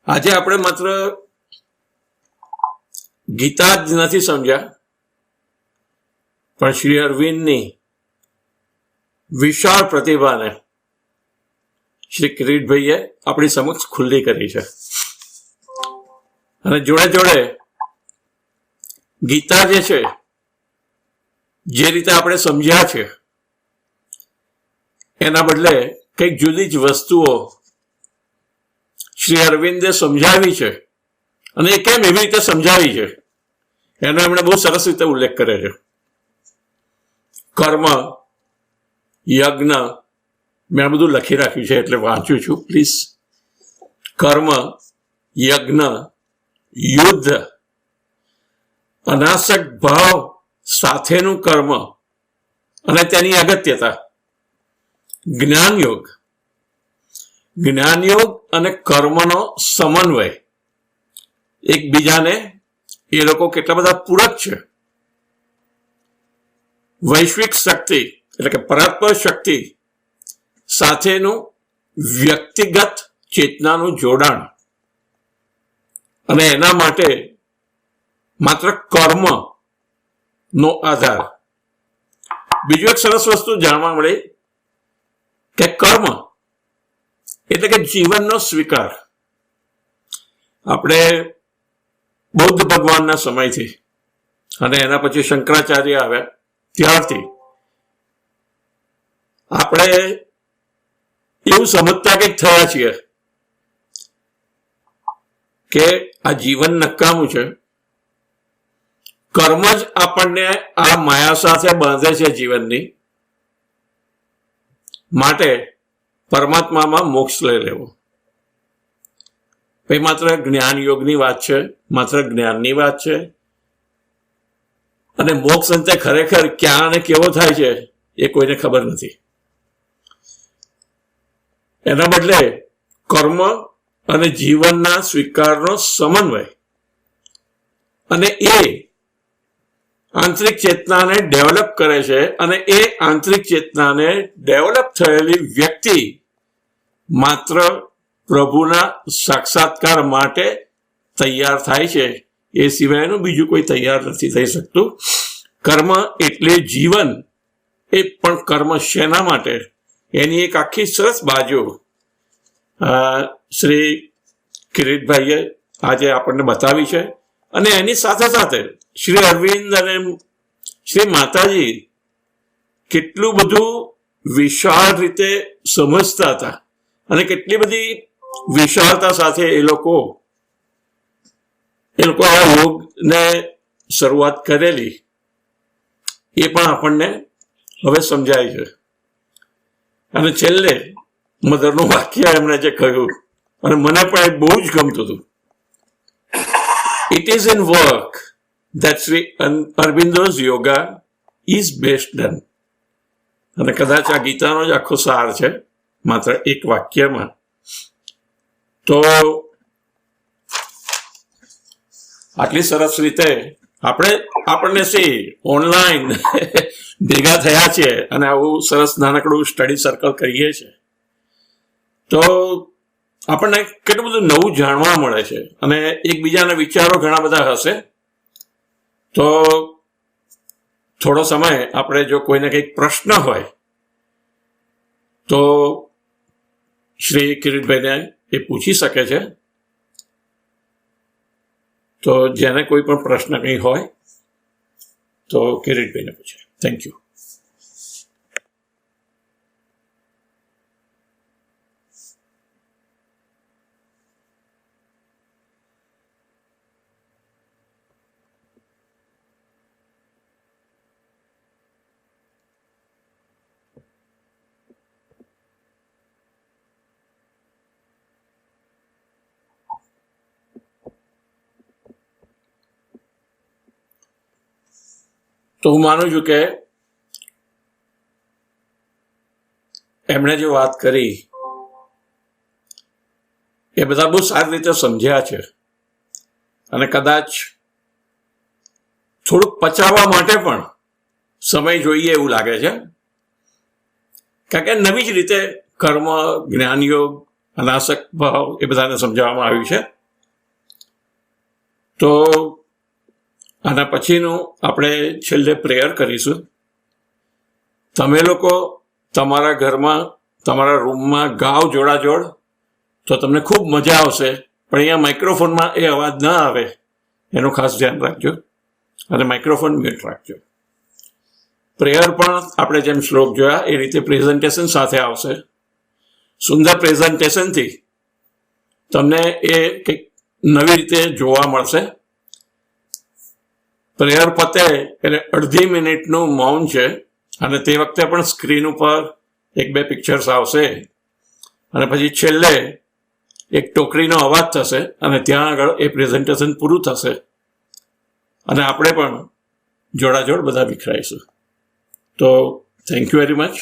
આજે આપણે માત્ર ગીતા જ નથી સમજ્યા, પણ શ્રી અરવિંદની વિશાળ પ્રતિભાને શ્રી કિરીટભાઈએ આપણી સમક્ષ ખુલ્લી કરી છે. અને જોડે જોડે ગીતા જે છે, જે રીતે આપણે સમજ્યા છે, એના બદલે કંઈક જુદી જ વસ્તુઓ શ્રી અરવિંદે સમજાવી છે. અને એ કેમ એવી રીતે સમજાવી છે એનો એમણે બહુ સરસ રીતે ઉલ્લેખ કરે છે. કર્મ, યજ્ઞ, મેં આ બધું લખી રાખ્યું છે એટલે વાંચું છું, પ્લીઝ. કર્મ, યજ્ઞ, યુદ્ધ, અનાસક ભાવ સાથેનું કર્મ અને તેની અગત્યતા, જ્ઞાનયોગ, જ્ઞાનયોગ અને કર્મનો સમન્વય, એકબીજાને એ લોકો કેટલા બધા પૂરક છે. વૈશ્વિક શક્તિ એટલે કે પરાત્પર શક્તિ સાથેનું વ્યક્તિગત ચેતનાનું જોડાણ, અને એના માટે માત્ર કર્મ નો આધાર. બીજું એક સરસ વસ્તુ જાણવા મળી કે કર્મ એટલે કે જીવનનો સ્વીકાર. આપણે બૌદ્ધ ભગવાનના સમયથી અને એના પછી શંકરાચાર્ય આવ્યા ત્યારથી આપણે એવું સમજતા કંઈક થયા છીએ કે આ જીવન નકામું છે. કર્મ જ આપણને આ માયા સાથે બાંધે છે જીવનની. માટે પરમાત્મામાં મોક્ષ લઈ લેવો. એ માત્ર જ્ઞાન યોગની વાત છે, માત્ર જ્ઞાનની વાત છે. અને મોક્ષ અંતે ખરેખર ક્યાં અને કેવો થાય છે એ કોઈને ખબર નથી. એના બદલે કર્મ અને જીવનના સ્વીકારનો સમન્વય અને એ આંતરિક ચેતનાને ડેવલપ કરે છે, અને એ આંતરિક ચેતનાને ડેવલપ થયેલી વ્યક્તિ માત્ર પ્રભુના સાક્ષાત્કાર માટે તૈયાર થાય છે. એ સિવાયનું બીજું કોઈ તૈયાર નથી થઈ શકતું. કર્મ એટલે જીવન, એ પણ કર્મ શેના માટે, એની એક આખી સરસ બાજુ શ્રી કિરીટભાઈએ આજે આપણને બતાવી છે. અને એની સાથે સાથે શ્રી અરવિંદ અને શ્રી માતાજી કેટલું બધું વિશાળ રીતે સમજતા હતા, અને કેટલી બધી વિશાળતા સાથે એ લોકો આ યોગને શરૂઆત કરેલી, એ પણ આપણને હવે સમજાય છે. અને છેલ્લે મધરનું વાક્ય એમણે જે કહ્યું, અને મને પણ એ બહુ જ ગમતું હતું. It is in work that Sri Aurobindo's yoga is best done. અને કદાચ આ ગીતાનો જ આખો સાર છે માત્ર એક વાક્યમાં. તો આટલી સરસ રીતે આપણને ઓનલાઈન ભેગા થયા છે અને આવું સરસ નાનકડું સ્ટડી સર્કલ કરીએ છીએ, તો આપણને કેટલું બધું નવું જાણવા મળે છે. અને એકબીજાના વિચારો ઘણા બધા હશે, તો થોડો સમય આપણે જો કોઈને કંઈક પ્રશ્ન હોય તો શ્રી કિરીટભાઈને એ પૂછી શકે છે. તો જેને કોઈ પણ પ્રશ્ન કંઈ હોય તો કિરીટભાઈને પૂછે. Thank you. તો હું માનું છું કે એમણે જે વાત કરી એ બધા બહુ સારી રીતે સમજ્યા છે, અને કદાચ થોડુંક પચાવવા માટે પણ સમય જોઈએ એવું લાગે છે. કારણ કે નવી જ રીતે કર્મ, જ્ઞાનયોગ, અનાસક્ત ભાવ એ બધાને સમજાવવામાં આવ્યું છે. તો આના પછીનું આપણે છેલ્લે પ્રેયર કરીશું. તમે લોકો તમારા ઘરમાં, તમારા રૂમમાં ગાઓ જોડાજોડ, તો તમને ખૂબ મજા આવશે. પણ અહીંયા માઇક્રોફોનમાં એ અવાજ ના આવે એનું ખાસ ધ્યાન રાખજો, અને માઇક્રોફોન મ્યુટ રાખજો. પ્રેયર પણ આપણે જેમ શ્લોક જોયા એ રીતે પ્રેઝન્ટેશન સાથે આવશે. સુંદર પ્રેઝન્ટેશનથી તમને એ કંઈક નવી રીતે જોવા મળશે. પ્રેયર પતે એટલે અડધી મિનિટનું મૌન છે, અને તે વખતે પણ સ્ક્રીન ઉપર 1-2 પિક્ચર્સ આવશે, અને પછી છેલ્લે એક ટોકરીનો અવાજ થશે, અને ત્યાં આગળ એ પ્રેઝન્ટેશન પૂરું થશે, અને આપણે પણ જોડાજોડ બધા વિખરાઈશું. તો થેન્ક યુ વેરી મચ.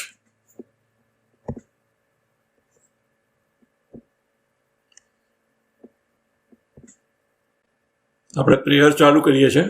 આપણે પ્રેયર ચાલુ કરીએ છીએ.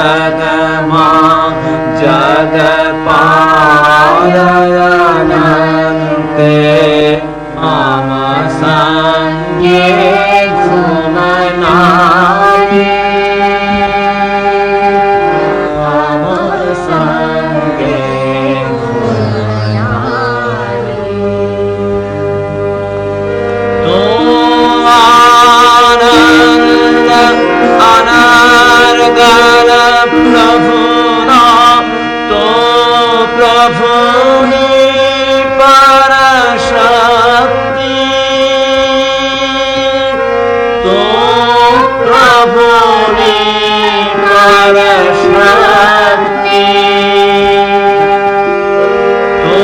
જગમા જગપાલયનંતે મમ સંગે ઝુમનારી મમ સંગે અનર્ગલ પ્રભુના તો પ્રભુની પરશક્તિ તો પ્રભુની પરશક્તિ તો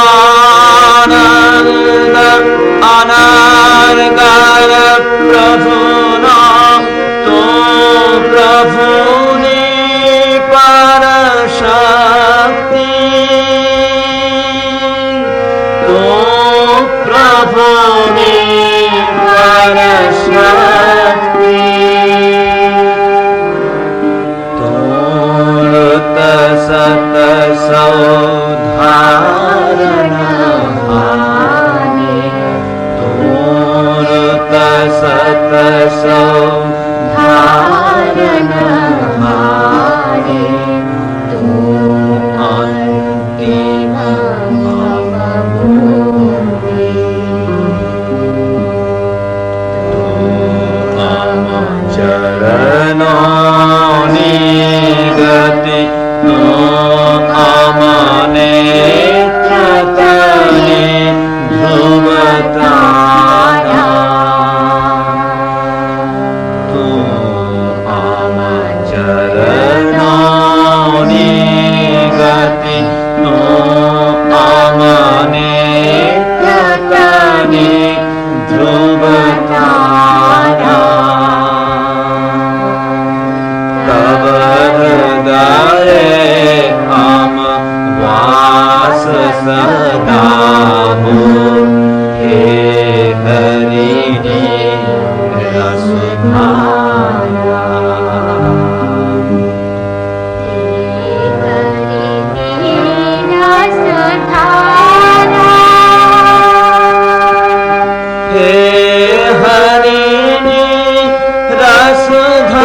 આનંદ અનર્ગલ પ્રભુના તો પ્રભુની પરશક્તિ તો પ્રભુની પરશક્તિ તોરત સત સૌધારણ તોરત સત સૌધારણ અંતિમ ચરણોની ગતિ તો અમને તને ધ્રુવતારા તું આમ ચરણોની ગતિ તો અમને તને ધ્રુવતારા તબ હૃદયે આમ વાસ સદા હો હે હરિની હે હરિની રસધારા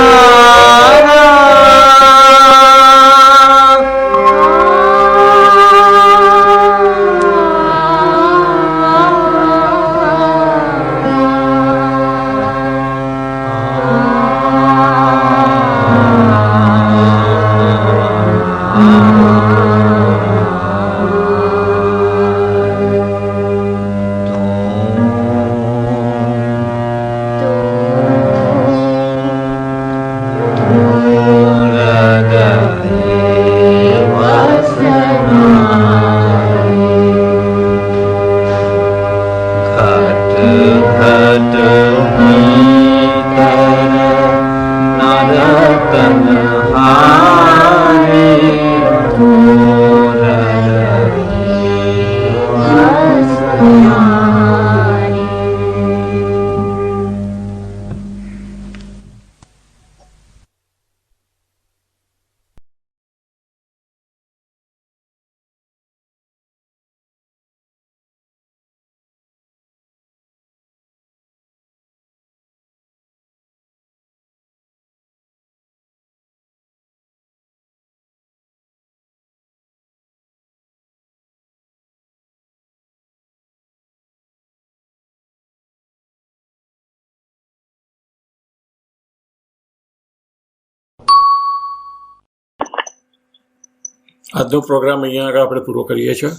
આજનો પ્રોગ્રામ અહીંયા આગળ આપણે પૂરો કરીએ છીએ.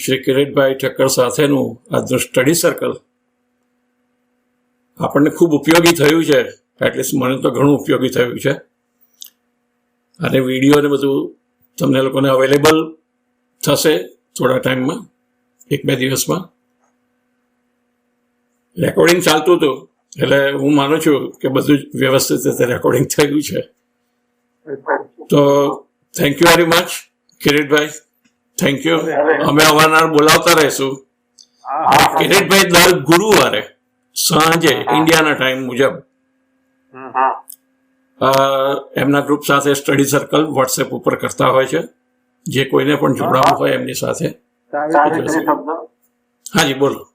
શ્રી કિરીટભાઈ ઠક્કર સાથેનું આજનું સ્ટડી સર્કલ આપણને ખૂબ ઉપયોગી થયું છે. એટલીસ્ટ મને તો ઘણું ઉપયોગી થયું છે. અને વિડીયો ને બધું તમને લોકોને અવેલેબલ થશે થોડા ટાઈમમાં, 1-2 દિવસમાં. રેકોર્ડિંગ ચાલતું હતું એટલે હું માનું છું કે બધું જ વ્યવસ્થિત રીતે રેકોર્ડિંગ થયું છે. તો thank you very much Kiritbhai, thank you. અમે અવારનવાર બોલાવતા રહીશું. કિરીટભાઈ દર ગુરુવારે સાંજે ઇન્ડિયાના ટાઈમ મુજબ એમના ગ્રુપ સાથે સ્ટડી સર્કલ વોટ્સએપ ઉપર કરતા હોય છે. જે કોઈને પણ જોડાવું હોય એમની સાથે. હાજી બોલો.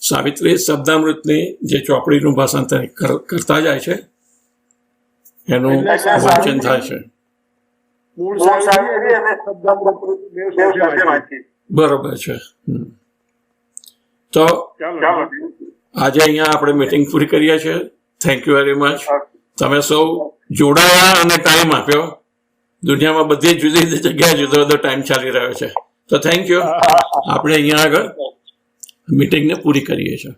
સાવિત્રી શબ્દામૃતની જે ચોપડીનું ભાષાંતર કરતા જાય છે એનું વાંચન થાય છે. બરોબર છે. તો આજે અહીંયા આપણે મીટિંગ પૂરી કરીએ છીએ. Thank you very much. તમે સૌ જોડાયા અને ટાઈમ આપ્યો. દુનિયામાં બધી જુદી જુદી જગ્યાએ જુદો જુદો ટાઈમ ચાલી રહ્યો છે. તો થેન્ક યુ. આપણે અહીંયા આગળ મીટિંગને પૂરી કરીએ છીએ.